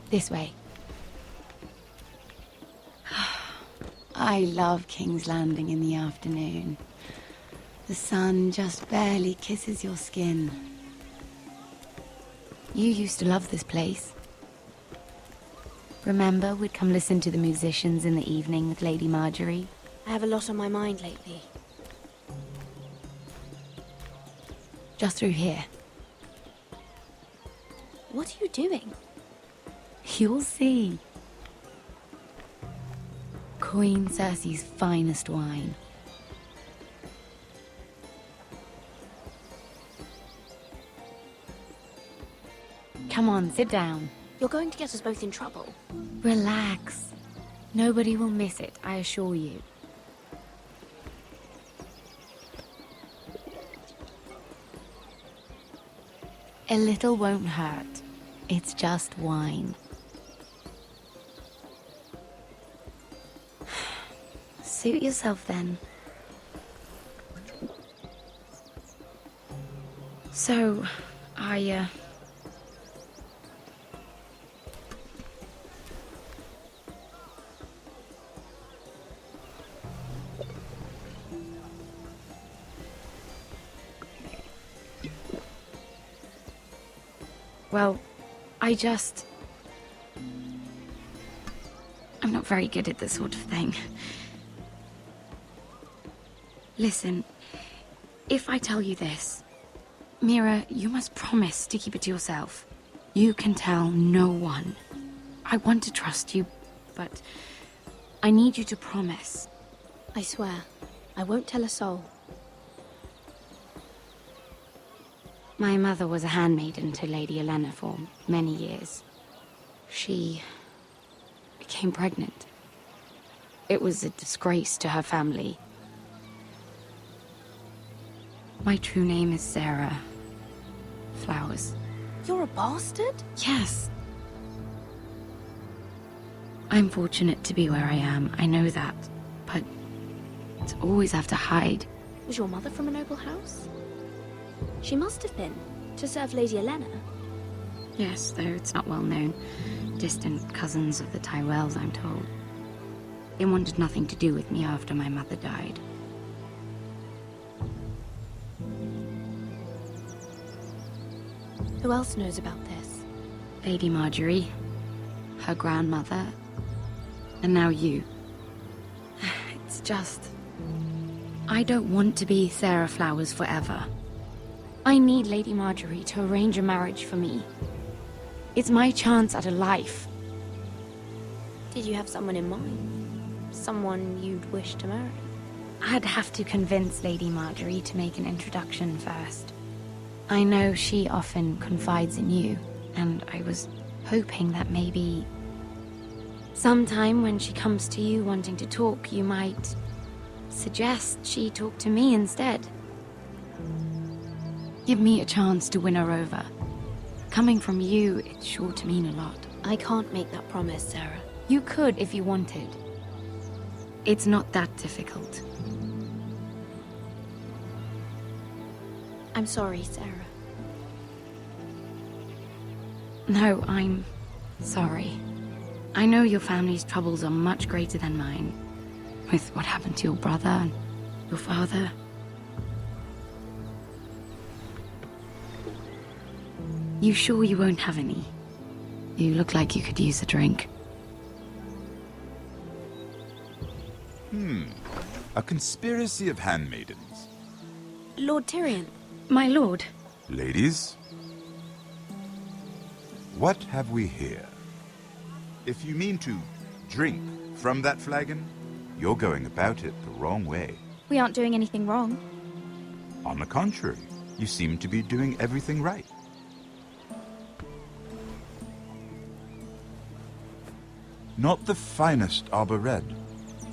This way. I love King's Landing in the afternoon. The sun just barely kisses your skin. You used to love this place. Remember, we'd come listen to the musicians in the evening with Lady Marjorie? I have a lot on my mind lately. Just through here. What are you doing? You'll see. Queen Cersei's finest wine. Come on, sit down. You're going to get us both in trouble. Relax. Nobody will miss it, I assure you. A little won't hurt. It's just wine. Suit yourself then. So, well, I'm not very good at this sort of thing. Listen, if I tell you this, Mira, you must promise to keep it to yourself. You can tell no one. I want to trust you, but I need you to promise. I swear, I won't tell a soul. My mother was a handmaiden to Lady Elena for many years. She became pregnant. It was a disgrace to her family. My true name is Sarah Flowers. You're a bastard? Yes. I'm fortunate to be where I am, I know that. But to always have to hide. Was your mother from a noble house? She must have been, to serve Lady Elena. Yes, though it's not well known. Distant cousins of the Tyrells, I'm told. They wanted nothing to do with me after my mother died. Who else knows about this? Lady Marjorie, her grandmother, and now you. It's just... I don't want to be Sarah Flowers forever. I need Lady Marjorie to arrange a marriage for me. It's my chance at a life. Did you have someone in mind? Someone you'd wish to marry? I'd have to convince Lady Marjorie to make an introduction first. I know she often confides in you, and I was hoping that maybe... sometime when she comes to you wanting to talk, you might suggest she talk to me instead. Give me a chance to win her over. Coming from you, it's sure to mean a lot. I can't make that promise, Sarah. You could if you wanted. It's not that difficult. I'm sorry, Sarah. No, I'm sorry. I know your family's troubles are much greater than mine. With what happened to your brother and your father. You sure you won't have any? You look like you could use a drink. A conspiracy of handmaidens. Lord Tyrion. My lord. Ladies, what have we here? If you mean to drink from that flagon, you're going about it the wrong way. We aren't doing anything wrong. On the contrary, you seem to be doing everything right. Not the finest arbor red,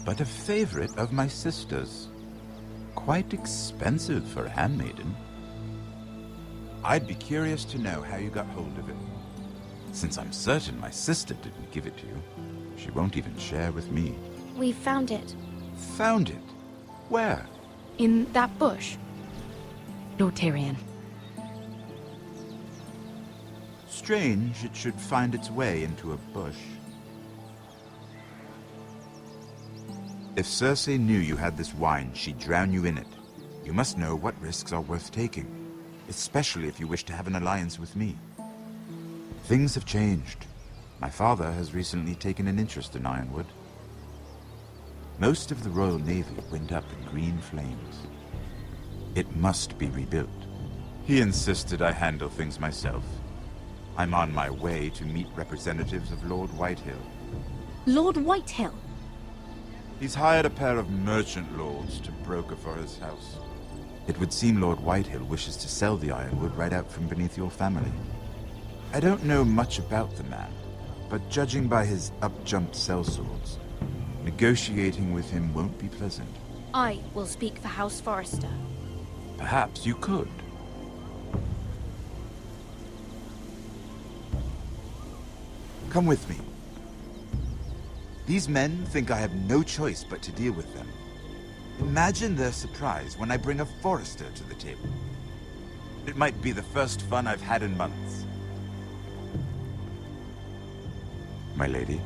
but a favorite of my sister's. Quite expensive for a handmaiden. I'd be curious to know how you got hold of it. Since I'm certain my sister didn't give it to you, she won't even share with me. We found it. Found it? Where? In that bush. Lord Tyrion. Strange it should find its way into a bush. If Cersei knew you had this wine, she'd drown you in it. You must know what risks are worth taking, especially if you wish to have an alliance with me. Things have changed. My father has recently taken an interest in Ironwood. Most of the Royal Navy went up in green flames. It must be rebuilt. He insisted I handle things myself. I'm on my way to meet representatives of Lord Whitehill. Lord Whitehill? He's hired a pair of merchant lords to broker for his house. It would seem Lord Whitehill wishes to sell the Ironwood right out from beneath your family. I don't know much about the man, but judging by his up-jumped sellswords, negotiating with him won't be pleasant. I will speak for House Forrester. Perhaps you could. Come with me. These men think I have no choice but to deal with them. Imagine their surprise when I bring a Forrester to the table. It might be the first fun I've had in months. My lady.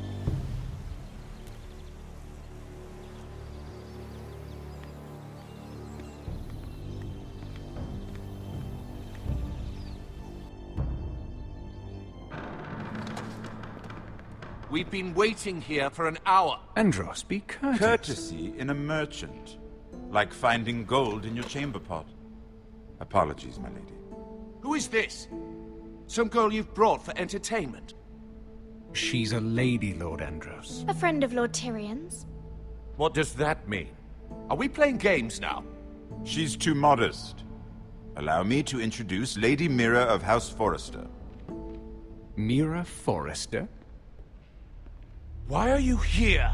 We've been waiting here for an hour. Andros, be courteous. Courtesy in a merchant. Like finding gold in your chamber pot. Apologies, my lady. Who is this? Some girl you've brought for entertainment? She's a lady, Lord Andros. A friend of Lord Tyrion's. What does that mean? Are we playing games now? She's too modest. Allow me to introduce Lady Mira of House Forrester. Mira Forrester? Why are you here?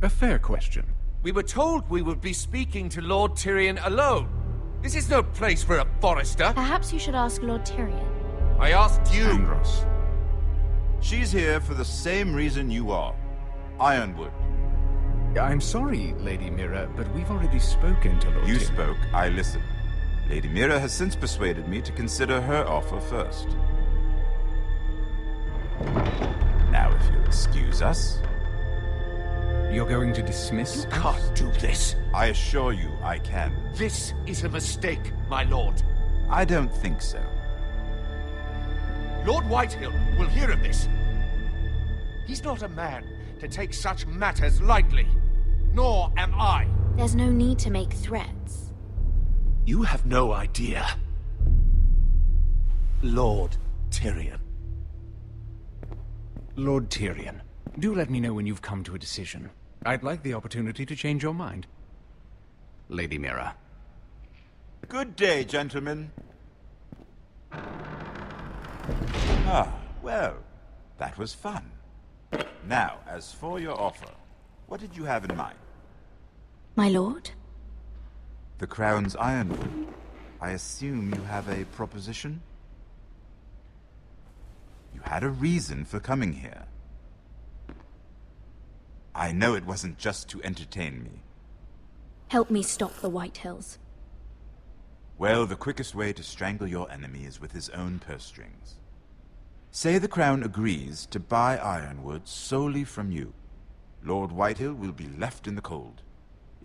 A fair question. We were told we would be speaking to Lord Tyrion alone. This is no place for a Forrester. Perhaps you should ask Lord Tyrion. I asked you. Andros. She's here for the same reason you are. Ironwood. I'm sorry, Lady Mira, but we've already spoken to Lord You Tyrion. spoke, I listened. Lady Mira has since persuaded me to consider her offer first. Now, if you'll excuse us... You're going to dismiss You can't do this. I assure you I can. This is a mistake, my lord. I don't think so. Lord Whitehill will hear of this. He's not a man to take such matters lightly. Nor am I. There's no need to make threats. You have no idea. Lord Tyrion. Lord Tyrion, do let me know when you've come to a decision. I'd like the opportunity to change your mind. Lady Mira. Good day, gentlemen. Ah, well, that was fun. Now, as for your offer, what did you have in mind? My lord? The Crown's Ironwood. I assume you have a proposition? You had a reason for coming here. I know it wasn't just to entertain me. Help me stop the Whitehills. Well, the quickest way to strangle your enemy is with his own purse strings. Say the Crown agrees to buy Ironwood solely from you. Lord Whitehill will be left in the cold.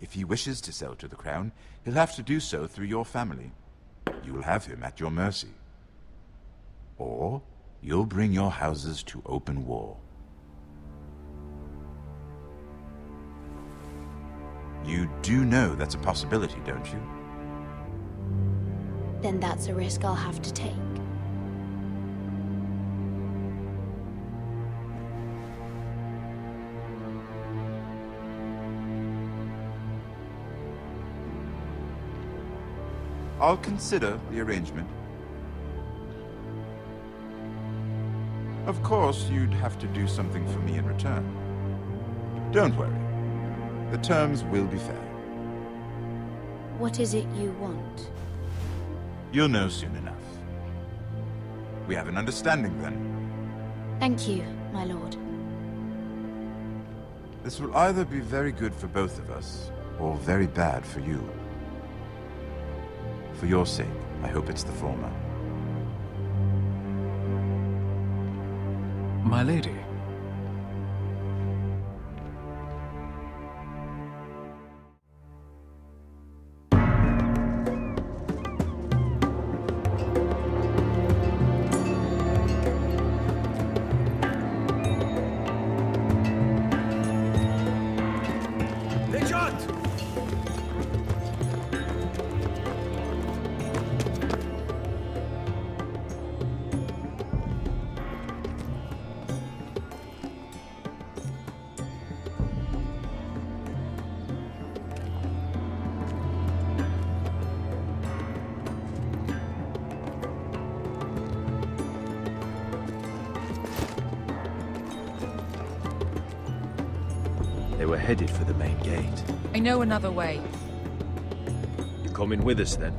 If he wishes to sell to the Crown, he'll have to do so through your family. You'll have him at your mercy. Or you'll bring your houses to open war. You do know that's a possibility, don't you? Then that's a risk I'll have to take. I'll consider the arrangement. Of course, you'd have to do something for me in return. Don't worry. The terms will be fair. What is it you want? You'll know soon enough. We have an understanding then. Thank you, my lord. This will either be very good for both of us, or very bad for you. For your sake, I hope it's the former. My lady. They were headed for the main gate. I know another way. You coming with us then?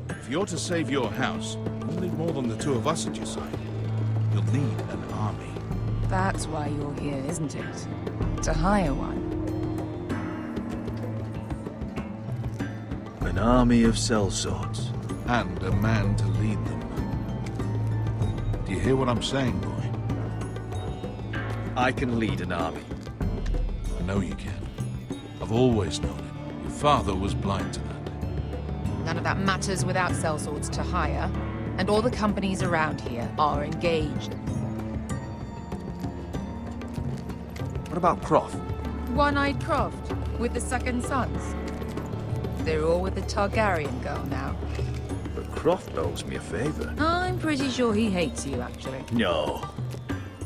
If you're to save your house, you'll need more than the two of us at your side. You'll need an army. That's why you're here, isn't it? To hire one. An army of sellswords. And a man to lead them. Do you hear what I'm saying, boy? I can lead an army. I know you can. I've always known it. Your father was blind to that. None of that matters without sellswords to hire, and all the companies around here are engaged. What about Croft? One-Eyed Croft, with the second sons. They're all with the Targaryen girl now. But Croft owes me a favor. I'm pretty sure he hates you, actually. No.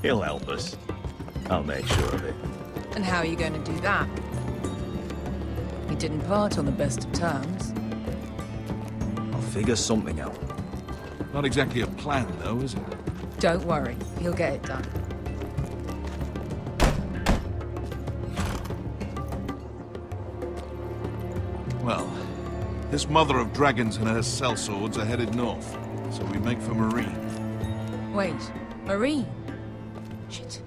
He'll help us. I'll make sure of it. And how are you going to do that? We didn't part on the best of terms. I'll figure something out. Not exactly a plan, though, is it? Don't worry, he'll get it done. Well, this mother of dragons and her sellswords are headed north, so we make for Marine. Wait, Marine? Shit.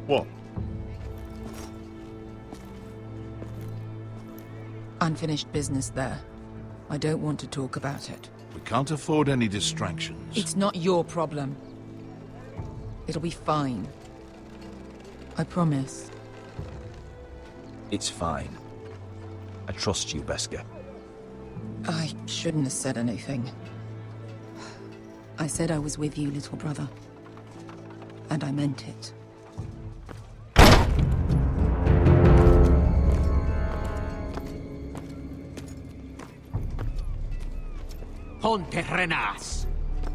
What? Unfinished business there. I don't want to talk about it. We can't afford any distractions. It's not your problem. It'll be fine. I promise. It's fine. I trust you, Beskar. I shouldn't have said anything. I said I was with you, little brother. And I meant it. Ponte Renas.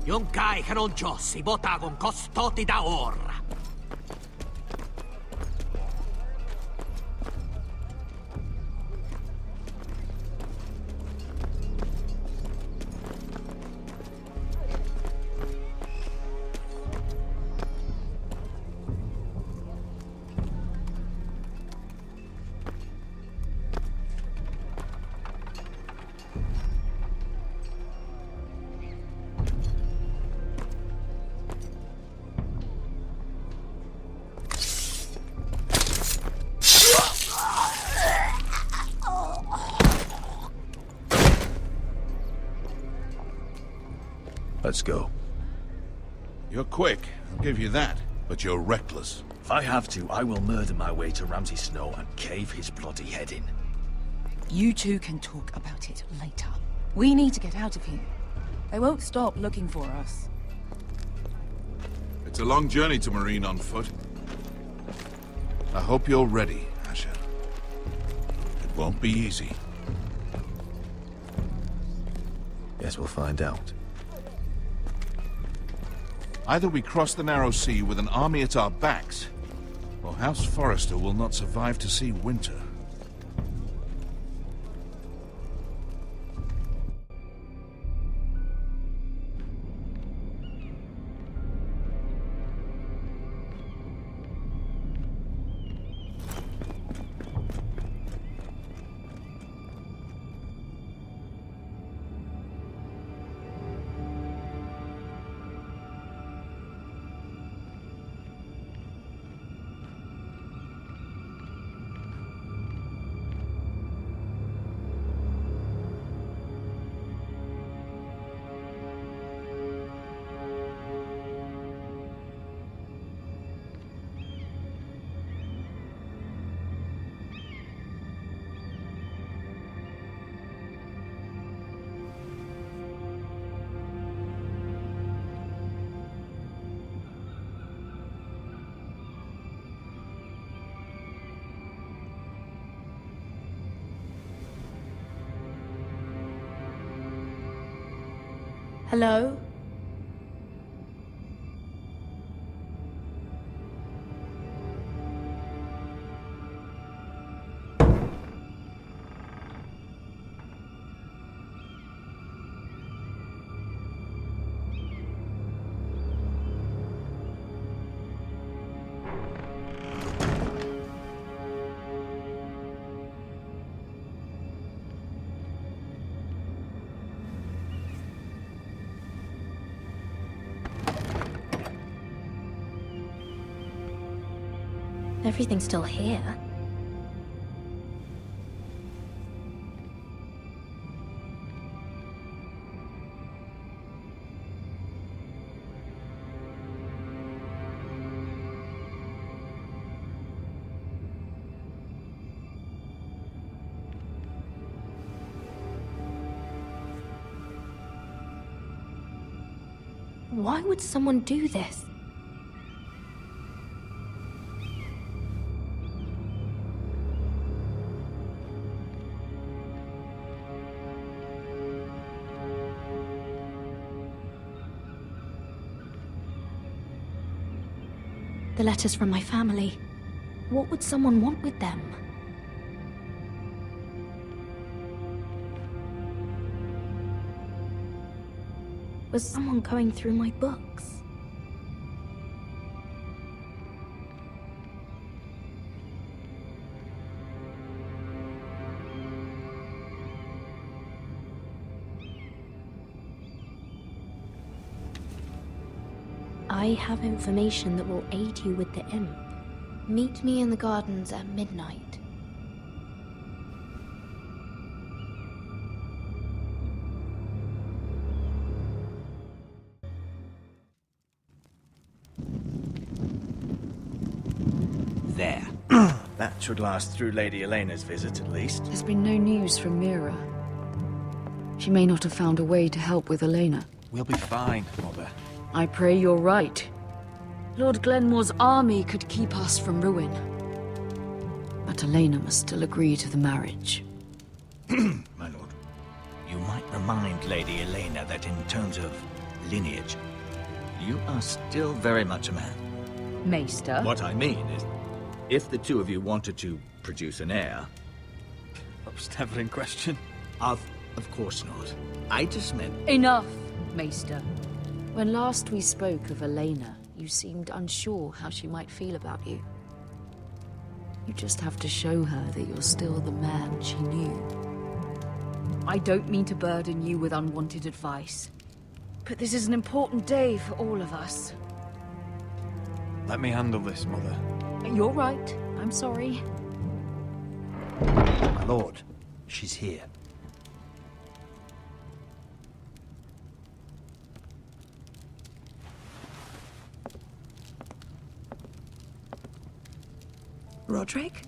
Yung kai kanon Diyos, ibotagong kostoti daor. Let's go. You're quick, I'll give you that, but you're reckless. If I have to, I will murder my way to Ramsay Snow and cave his bloody head in. You two can talk about it later. We need to get out of here. They won't stop looking for us. It's a long journey to Marine on foot. I hope you're ready, Asher. It won't be easy. Guess we'll find out. Either we cross the narrow sea with an army at our backs, or House Forrester will not survive to see winter. Hello? Everything's still here. Why would someone do this? The letters from my family. What would someone want with them? Was someone going through my books? I have information that will aid you with the imp. Meet me in the gardens at midnight. There. That should last through Lady Elena's visit, at least. There's been no news from Mira. She may not have found a way to help with Elena. We'll be fine, Mother. I pray you're right. Lord Glenmore's army could keep us from ruin. But Elena must still agree to the marriage. My lord, you might remind Lady Elena that in terms of lineage, you are still very much a man. Maester? What I mean is, if the two of you wanted to produce an heir... That was never in question. Of course not. I just meant... Enough, Maester. When last we spoke of Elena, you seemed unsure how she might feel about you. You just have to show her that you're still the man she knew. I don't mean to burden you with unwanted advice, but this is an important day for all of us. Let me handle this, Mother. You're right. I'm sorry. My lord, she's here. Roderick?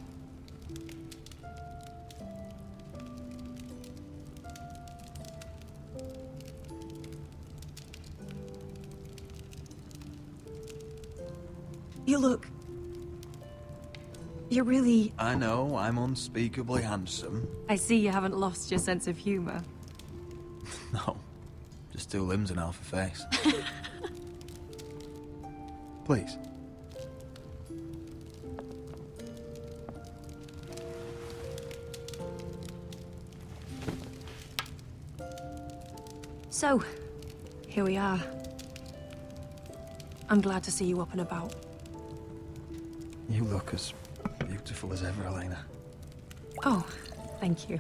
You look... You're really... I know, I'm unspeakably handsome. I see you haven't lost your sense of humor. No, just two limbs and half a face. Please. So, here we are. I'm glad to see you up and about. You look as beautiful as ever, Elena. Oh, thank you.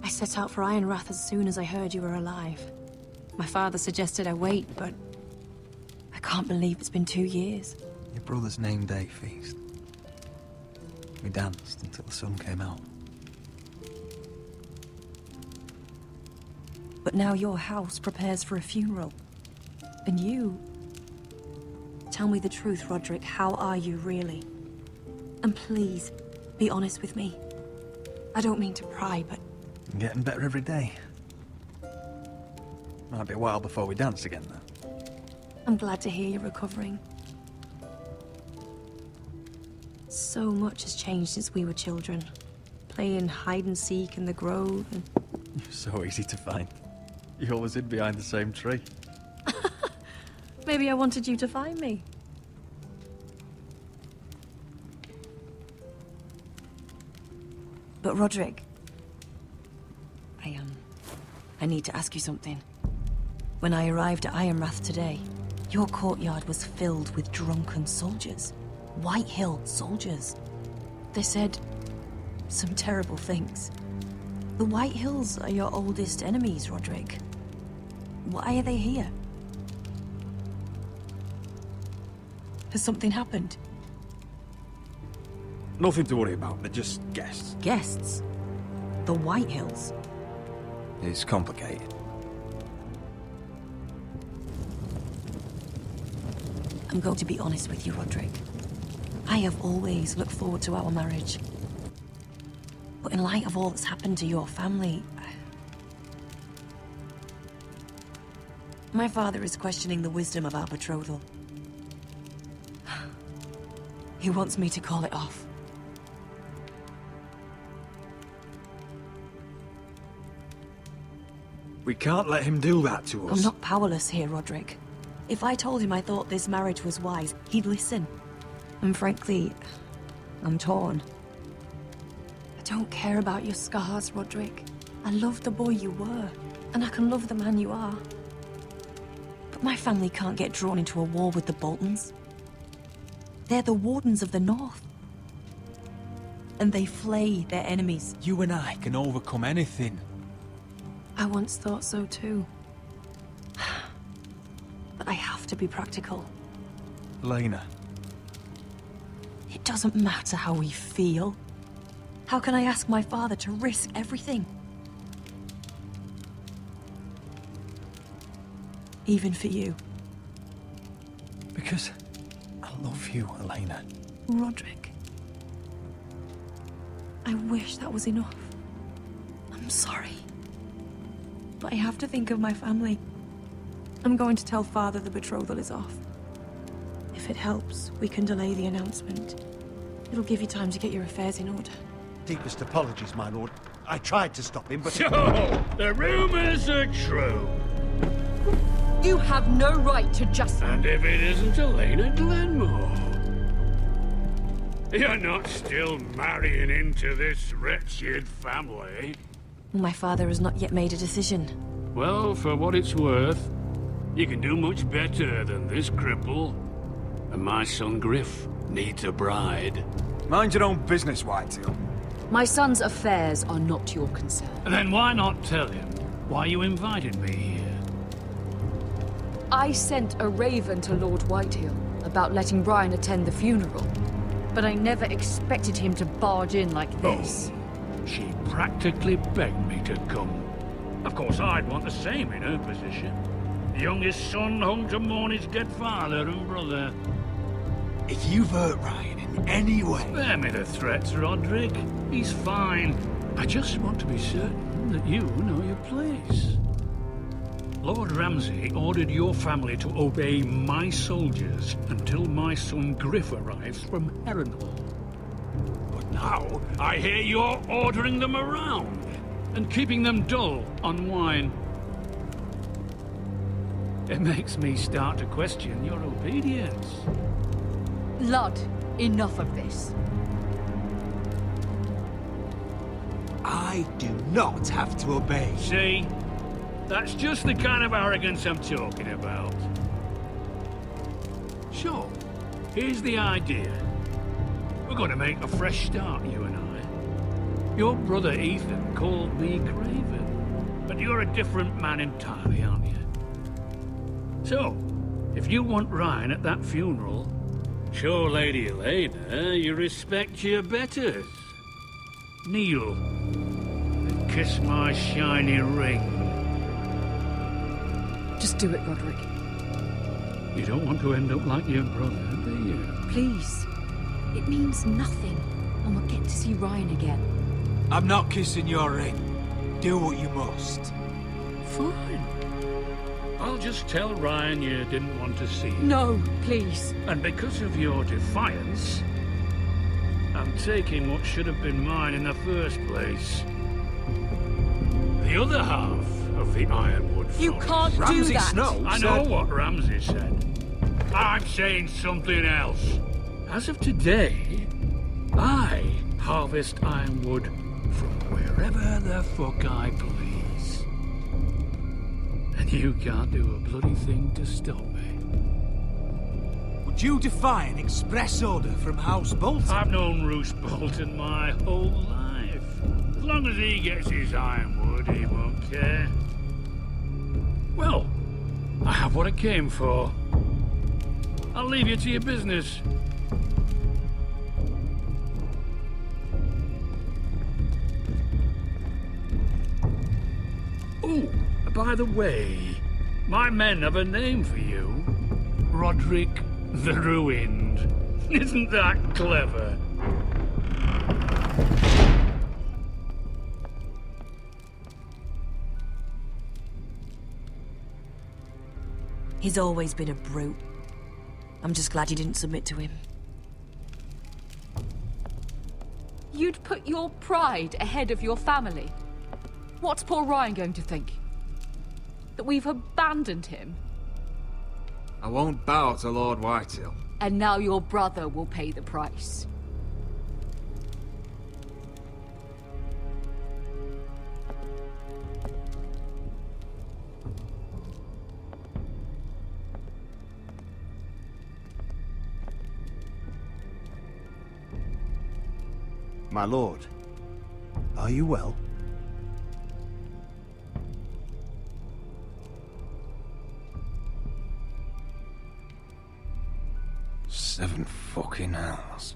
I set out for Ironrath as soon as I heard you were alive. My father suggested I wait, but I can't believe it's been 2 years. Your brother's name day feast. We danced until the sun came out. But now your house prepares for a funeral. And you... Tell me the truth, Roderick. How are you, really? And please, be honest with me. I don't mean to pry, but... I'm getting better every day. Might be a while before we dance again, though. I'm glad to hear you're recovering. So much has changed since we were children. Playing hide-and-seek in the grove and... You're so easy to find. You always hid behind the same tree. Maybe I wanted you to find me. But Roderick... I need to ask you something. When I arrived at Ironrath today, your courtyard was filled with drunken soldiers. White Hill soldiers. They said some terrible things. The White Hills are your oldest enemies, Roderick. Why are they here? Has something happened? Nothing to worry about, they're just guests. Guests? The White Hills? It's complicated. I'm going to be honest with you, Roderick. I have always looked forward to our marriage. But in light of all that's happened to your family... My father is questioning the wisdom of our betrothal. He wants me to call it off. We can't let him do that to us. I'm not powerless here, Roderick. If I told him I thought this marriage was wise, he'd listen. And frankly, I'm torn. I don't care about your scars, Roderick. I love the boy you were, and I can love the man you are. But my family can't get drawn into a war with the Boltons. They're the Wardens of the North. And they flay their enemies. You and I can overcome anything. I once thought so too. But I have to be practical. Lena. It doesn't matter how we feel. How can I ask my father to risk everything? Even for you. Because I love you, Elena. Roderick. I wish that was enough. I'm sorry. But I have to think of my family. I'm going to tell Father the betrothal is off. If it helps, we can delay the announcement. It'll give you time to get your affairs in order. Deepest apologies, my lord. I tried to stop him, but... So, the rumors are true. You have no right to just... And if it isn't Elena Glenmore? You're not still marrying into this wretched family? My father has not yet made a decision. Well, for what it's worth, you can do much better than this cripple. And my son Griff needs a bride. Mind your own business, Whitetail. My son's affairs are not your concern. Then why not tell him why you invited me here? I sent a raven to Lord Whitehill about letting Brian attend the funeral. But I never expected him to barge in like this. Oh, she practically begged me to come. Of course, I'd want the same in her position. The youngest son home to mourn his dead father and brother. If you've hurt Ryan in any way... Spare me the threats, Roderick. He's fine. I just want to be certain that you know your place. Lord Ramsay ordered your family to obey my soldiers until my son Griff arrives from Harrenhal. But now, I hear you're ordering them around and keeping them dull on wine. It makes me start to question your obedience. Lud, enough of this. I do not have to obey. See? That's just the kind of arrogance I'm talking about. So, here's the idea. We're going to make a fresh start, you and I. Your brother Ethan called me Craven, but you're a different man entirely, aren't you? So, if you want Ryan at that funeral, show Lady Elena you respect your betters. Kneel and kiss my shiny ring. Just do it, Roderick. You don't want to end up like your brother, do you? Please. It means nothing, and we'll get to see Ryan again. I'm not kissing your ring. Do what you must. Fine. I'll just tell Ryan you didn't want to see him. No, please. And because of your defiance, I'm taking what should have been mine in the first place. The other half of the Ironwood Forest. You can't Ramsay do that. Snow I know what Ramsay said. I'm saying something else. As of today, I harvest ironwood from wherever the fuck I please. And you can't do a bloody thing to stop me. Would you defy an express order from House Bolton? I've known Roose Bolton my whole life. As long as he gets his ironwood, he won't care. Well, I have what I came for. I'll leave you to your business. Oh, by the way, my men have a name for you. Roderick the Ruined. Isn't that clever? He's always been a brute. I'm just glad you didn't submit to him. You'd put your pride ahead of your family. What's poor Ryan going to think? That we've abandoned him? I won't bow to Lord Whitehill. And now your brother will pay the price. My lord, are you well? Seven fucking hours.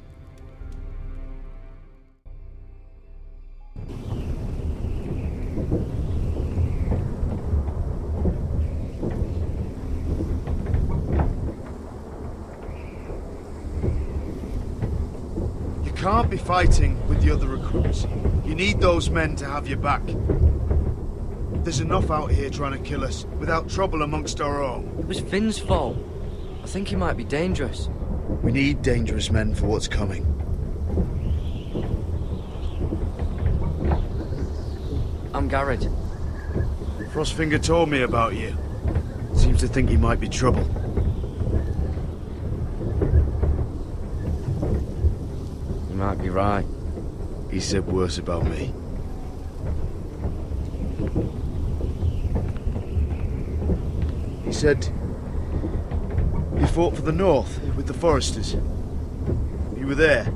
You can't be fighting with the other recruits. You need those men to have your back. There's enough out here trying to kill us, without trouble amongst our own. It was Finn's fault. I think he might be dangerous. We need dangerous men for what's coming. I'm Garrett. Frostfinger told me about you. Seems to think he might be trouble. You might be right. He said worse about me. He said you fought for the North with the Foresters. You were there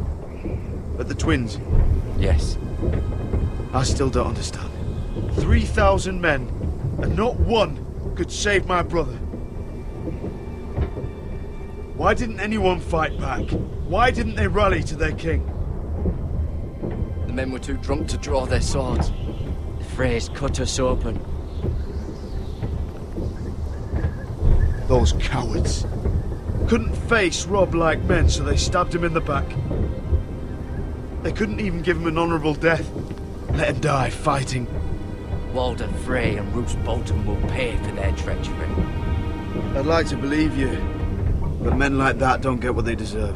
at the Twins. Yes. I still don't understand. 3,000 men, and not one could save my brother. Why didn't anyone fight back? Why didn't they rally to their king? The men were too drunk to draw their swords. The Freys cut us open. Those cowards. Couldn't face Rob like men, so they stabbed him in the back. They couldn't even give him an honourable death. Let him die fighting. Walder Frey and Roose Bolton will pay for their treachery. I'd like to believe you, but men like that don't get what they deserve.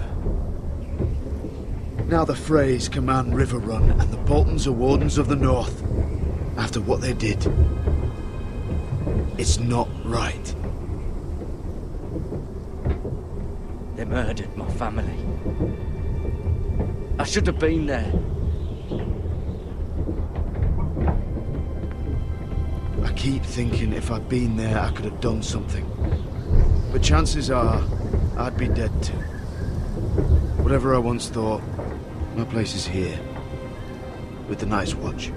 Now the Freys command River Run, and the Boltons are Wardens of the North. After what they did. It's not right. They murdered my family. I should have been there. I keep thinking if I'd been there, I could have done something. But chances are, I'd be dead too. Whatever I once thought, my place is here. With the Night's Watch.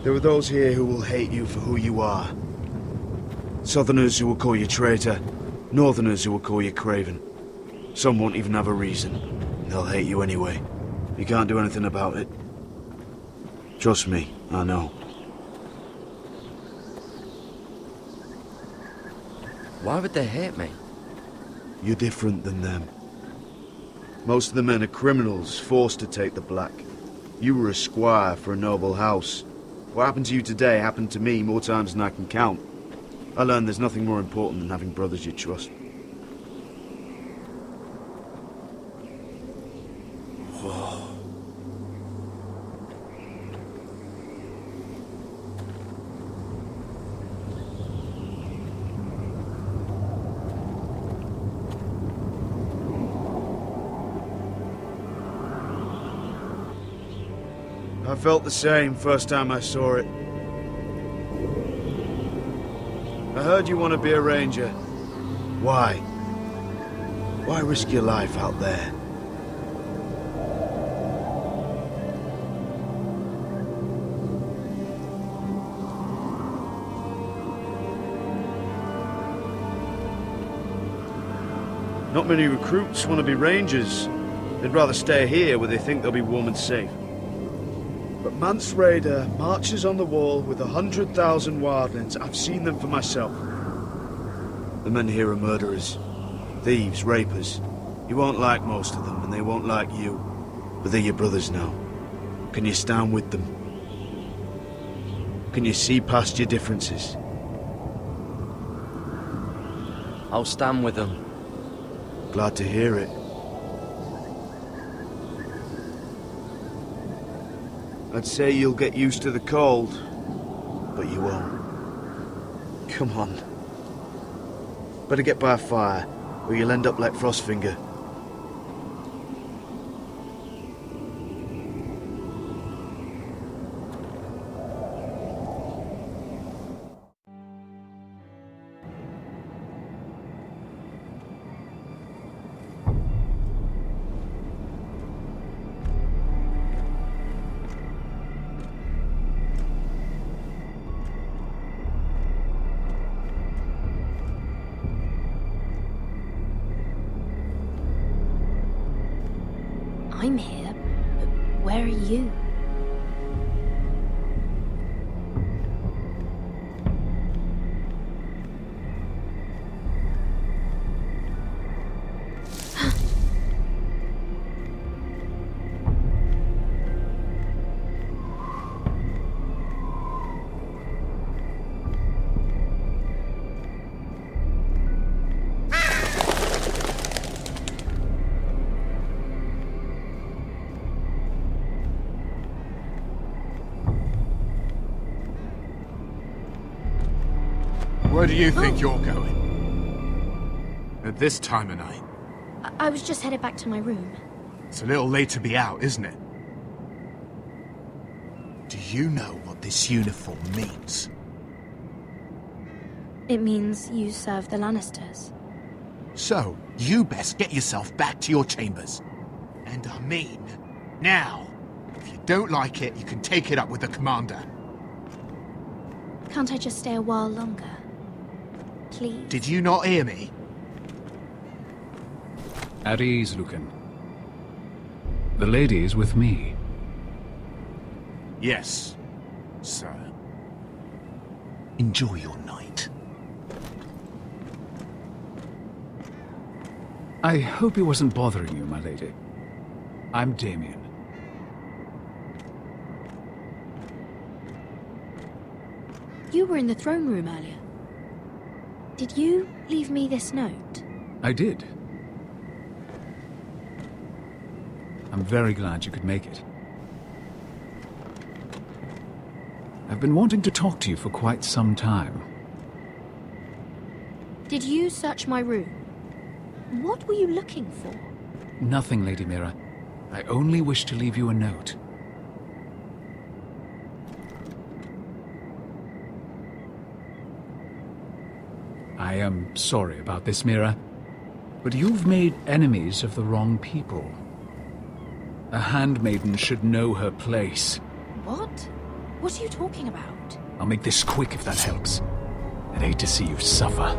There are those here who will hate you for who you are. Southerners who will call you traitor, Northerners who will call you craven. Some won't even have a reason. They'll hate you anyway. You can't do anything about it. Trust me, I know. Why would they hate me? You're different than them. Most of the men are criminals, forced to take the black. You were a squire for a noble house. What happened to you today happened to me more times than I can count. I learned there's nothing more important than having brothers you trust. Whoa. I felt the same first time I saw it. I heard you want to be a ranger. Why? Why risk your life out there? Not many recruits want to be rangers. They'd rather stay here where they think they'll be warm and safe. But Mance Raider marches on the wall with 100,000 wildlings. I've seen them for myself. The men here are murderers. Thieves, rapers. You won't like most of them, and they won't like you. But they're your brothers now. Can you stand with them? Can you see past your differences? I'll stand with them. Glad to hear it. I'd say you'll get used to the cold, but you won't. Come on. Better get by a fire, or you'll end up like Frostfinger. I'm here, but where are you? Where do you think you're going? At this time of night? I was just headed back to my room. It's a little late to be out, isn't it? Do you know what this uniform means? It means you serve the Lannisters. So, you best get yourself back to your chambers. And I mean, now. If you don't like it, you can take it up with the commander. Can't I just stay a while longer? Please? Did you not hear me? At ease, Lucan. The lady is with me. Yes, sir. Enjoy your night. I hope he wasn't bothering you, my lady. I'm Damien. You were in the throne room earlier. Did you leave me this note? I did. I'm very glad you could make it. I've been wanting to talk to you for quite some time. Did you search my room? What were you looking for? Nothing, Lady Mira. I only wish to leave you a note. I am sorry about this, Mira, but you've made enemies of the wrong people. A handmaiden should know her place. What? What are you talking about? I'll make this quick if that helps. I'd hate to see you suffer.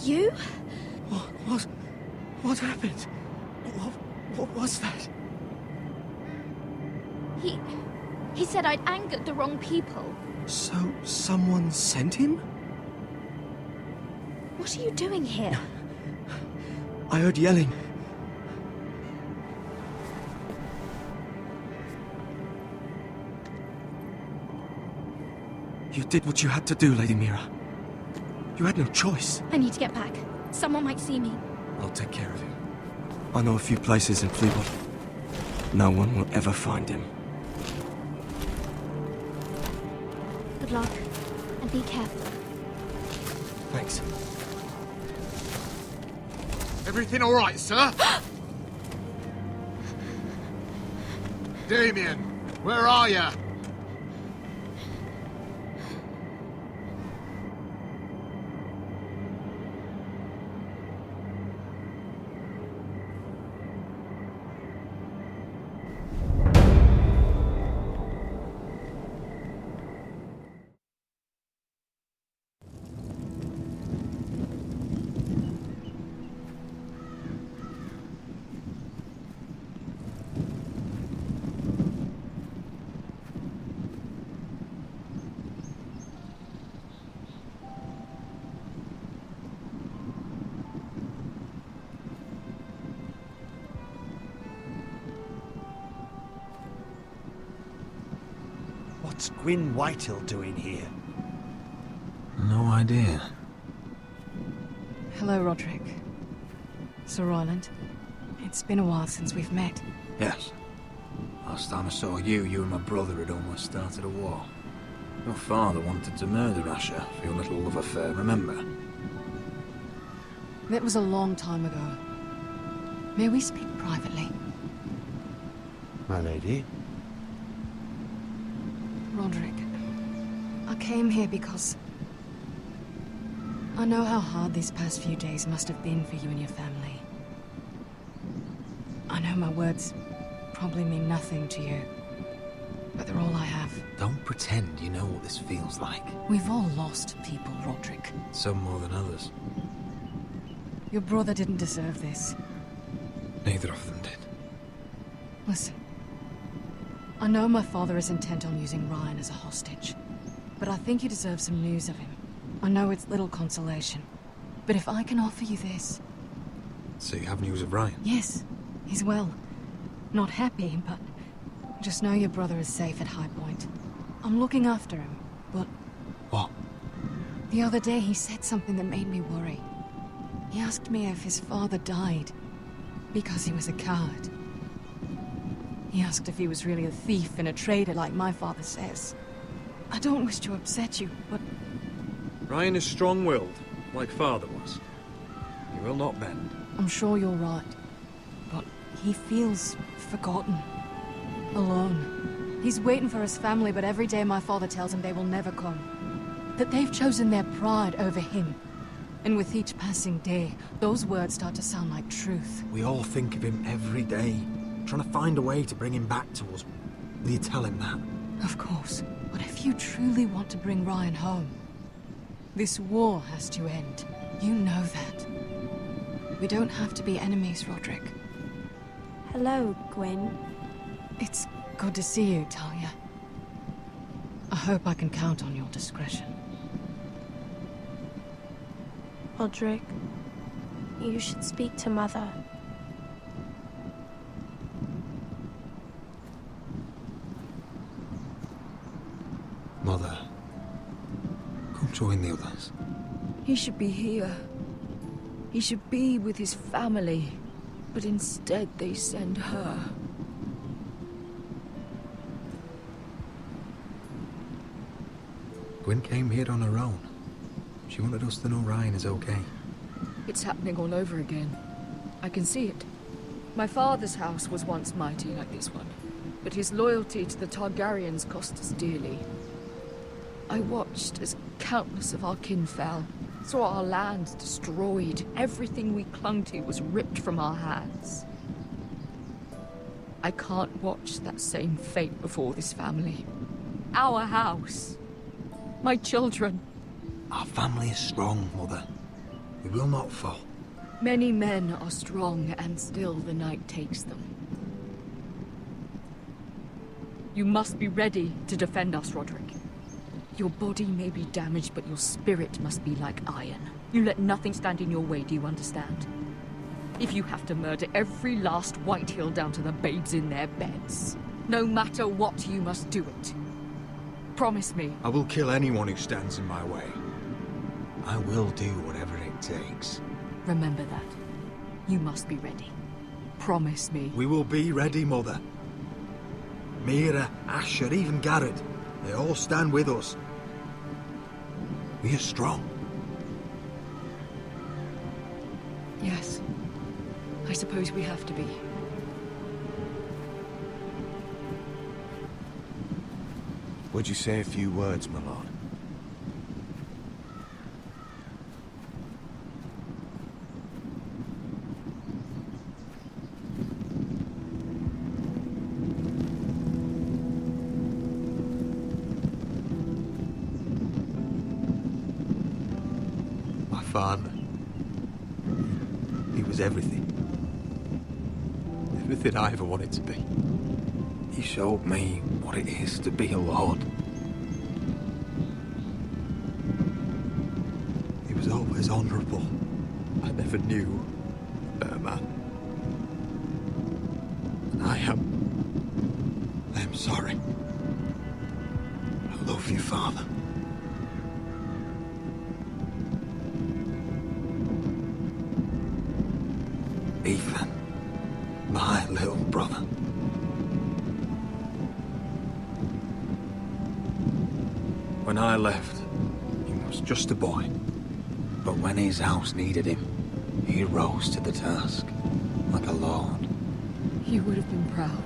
You? What happened? What was that? He said I'd angered the wrong people. So, someone sent him? What are you doing here? I heard yelling. You did what you had to do, Lady Mira. You had no choice. I need to get back. Someone might see me. I'll take care of him. I know a few places in Fleetwood. No one will ever find him. Good luck, and be careful. Thanks. Everything all right, sir? Damien, where are you? What's Gwyn Whitehill doing here? No idea. Hello, Roderick. Sir Royland. It's been a while since we've met. Yes. Last time I saw you and my brother had almost started a war. Your father wanted to murder Asher for your little love affair, remember? That was a long time ago. May we speak privately? My lady? Roderick, I came here because I know how hard these past few days must have been for you and your family. I know my words probably mean nothing to you, but they're all I have. Don't pretend you know what this feels like. We've all lost people, Roderick. Some more than others. Your brother didn't deserve this. Neither of them did. Listen. I know my father is intent on using Ryan as a hostage, but I think you deserve some news of him. I know it's little consolation, but if I can offer you this... So you have news of Ryan? Yes, he's well. Not happy, but just know your brother is safe at High Point. I'm looking after him, but... What? The other day he said something that made me worry. He asked me if his father died because he was a coward. He asked if he was really a thief and a traitor like my father says. I don't wish to upset you, but... Ryan is strong-willed, like father was. He will not bend. I'm sure you're right. But he feels forgotten. Alone. He's waiting for his family, but every day my father tells him they will never come. That they've chosen their pride over him. And with each passing day, those words start to sound like truth. We all think of him every day, trying to find a way to bring him back to us. Will you tell him that? Of course. But if you truly want to bring Ryan home, this war has to end. You know that. We don't have to be enemies, Roderick. Hello, Gwyn. It's good to see you, Talia. I hope I can count on your discretion. Roderick, you should speak to Mother. Mother, come join the others. He should be here. He should be with his family. But instead they send her. Gwyn came here on her own. She wanted us to know Ryan is okay. It's happening all over again. I can see it. My father's house was once mighty like this one, but his loyalty to the Targaryens cost us dearly. I watched as countless of our kin fell, saw our lands destroyed, everything we clung to was ripped from our hands. I can't watch that same fate before this family. Our house. My children. Our family is strong, Mother. We will not fall. Many men are strong, and still the night takes them. You must be ready to defend us, Roderick. Your body may be damaged, but your spirit must be like iron. You let nothing stand in your way, do you understand? If you have to murder every last Whitehill down to the babes in their beds, no matter what, you must do it. Promise me. I will kill anyone who stands in my way. I will do whatever it takes. Remember that. You must be ready. Promise me. We will be ready, Mother. Mira, Asher, even Garrett. They all stand with us. We are strong. Yes. I suppose we have to be. Would you say a few words, my lord? My father. He was everything. Everything I ever wanted to be. He showed me what it is to be a lord. He was always honourable. I never knew a better man. And I am sorry. love you, Father. Ethan, my little brother. When I left, he was just a boy. But when his house needed him, he rose to the task, like a lord. You would have been proud.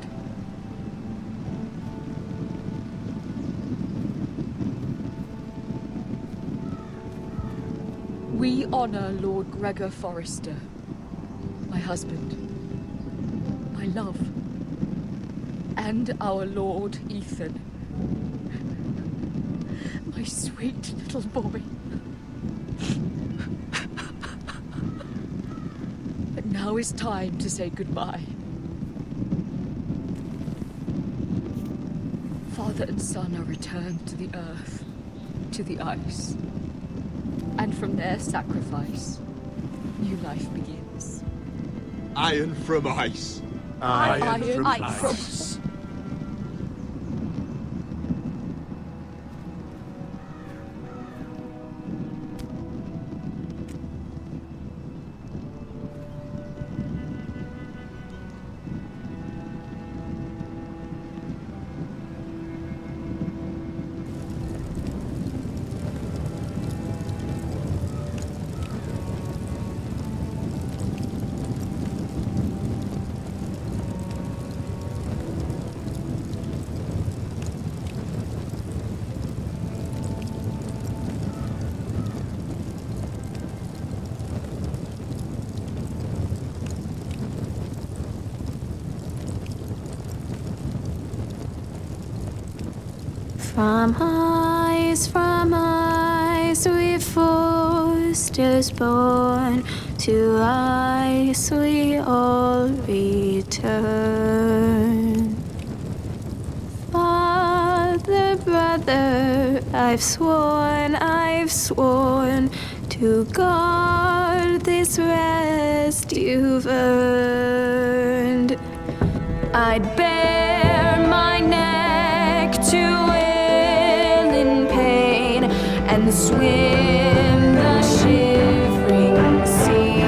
We honor Lord Gregor Forrester, my husband, my love, and our Lord Ethan, my sweet little boy. But now is time to say goodbye. Father and son are returned to the earth, to the ice. And from their sacrifice, new life begins. Iron from ice. Iron from ice. From ice we Forsters born, to ice we all return. Father, brother, I've sworn to guard this rest you've earned. I'd bare my neck to and swim the shivering sea.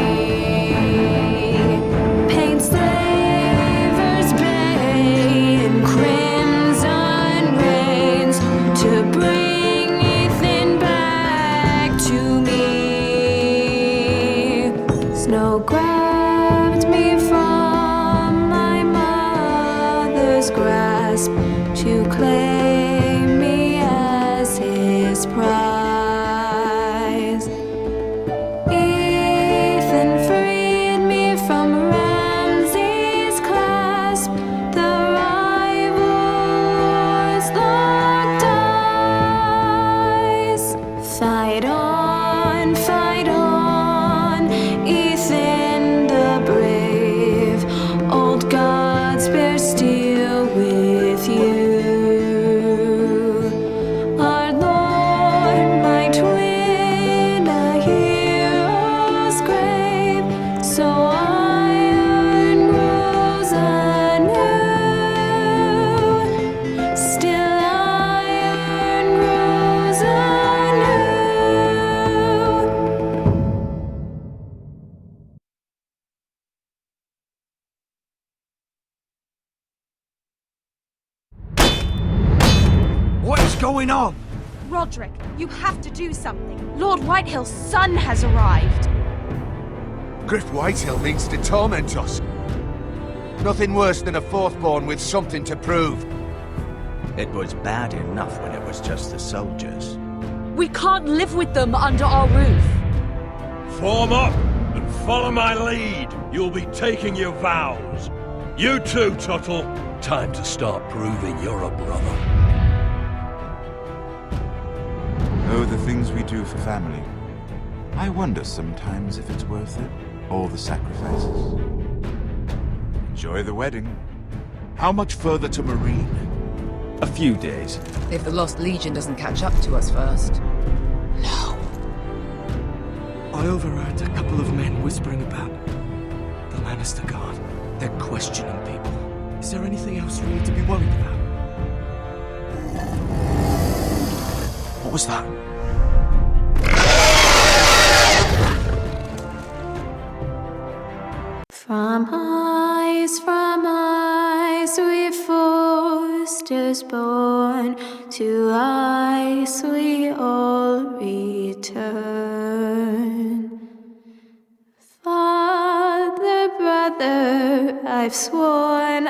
Paint Slaver's Bay in crimson rains to bring Ethan back to me. Snow grabbed me from my mother's grasp to claim me as his prize. Fight on, Ethan the brave. Old gods bear steel with you. Our Lord might win a hero's grave, so iron grows anew. Still iron grows anew. What is going on? Roderick, you have to do something. Lord Whitehill's son has arrived. Griff Whitehill means to torment us. Nothing worse than a fourthborn with something to prove. It was bad enough when it was just the soldiers. We can't live with them under our roof. Form up and follow my lead. You'll be taking your vows. You too, Tuttle. Time to start proving you're a brother. Oh, the things we do for family. I wonder sometimes if it's worth it, all the sacrifices. Enjoy the wedding. How much further to Marine? A few days. If the Lost Legion doesn't catch up to us first. I overheard a couple of men whispering about the Lannister Guard. They're questioning people. Is there anything else we need to be worried about? was that? From ice we foresters born, to ice we all return. Father, brother, I've sworn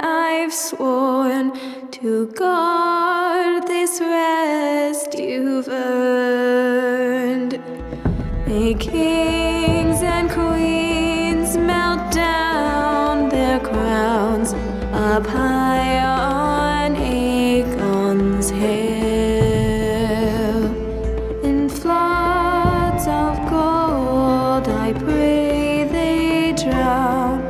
to guard this rest you've earned. May kings and queens melt down their crowns up high on Aegon's hill. In floods of gold I pray they drown,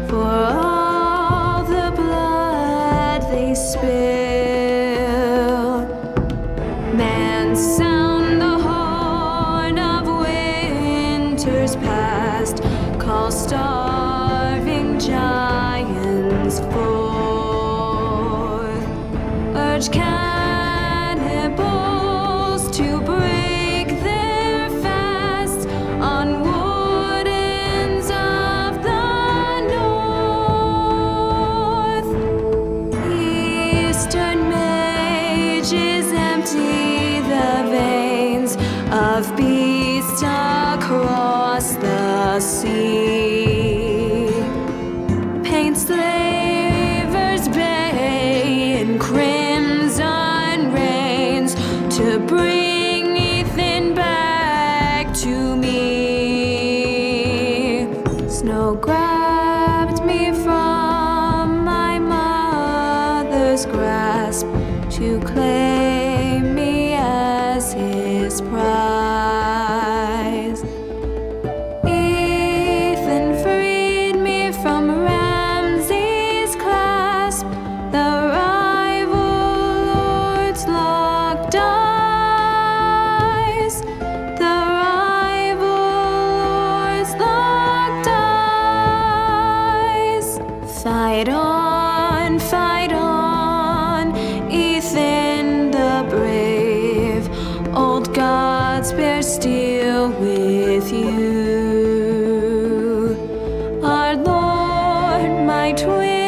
for all the blood they spill. Man, sound the horn of winter's past, call starving giants forth, urge cannibals to break their fast on wardens of the north. Eastern mages empty the veins of beasts across the sea. Paint slavers bay in crimson rains to bring Ethan back to me. Snow grabbed me from my mother's grasp to claim me as his prize. Ethan freed me from Ramsay's clasp, the rival lord's locked eyes, the rival lord's locked eyes. Fight on, Ethan the brave, old gods bear steel with you. Our Lord, my twin.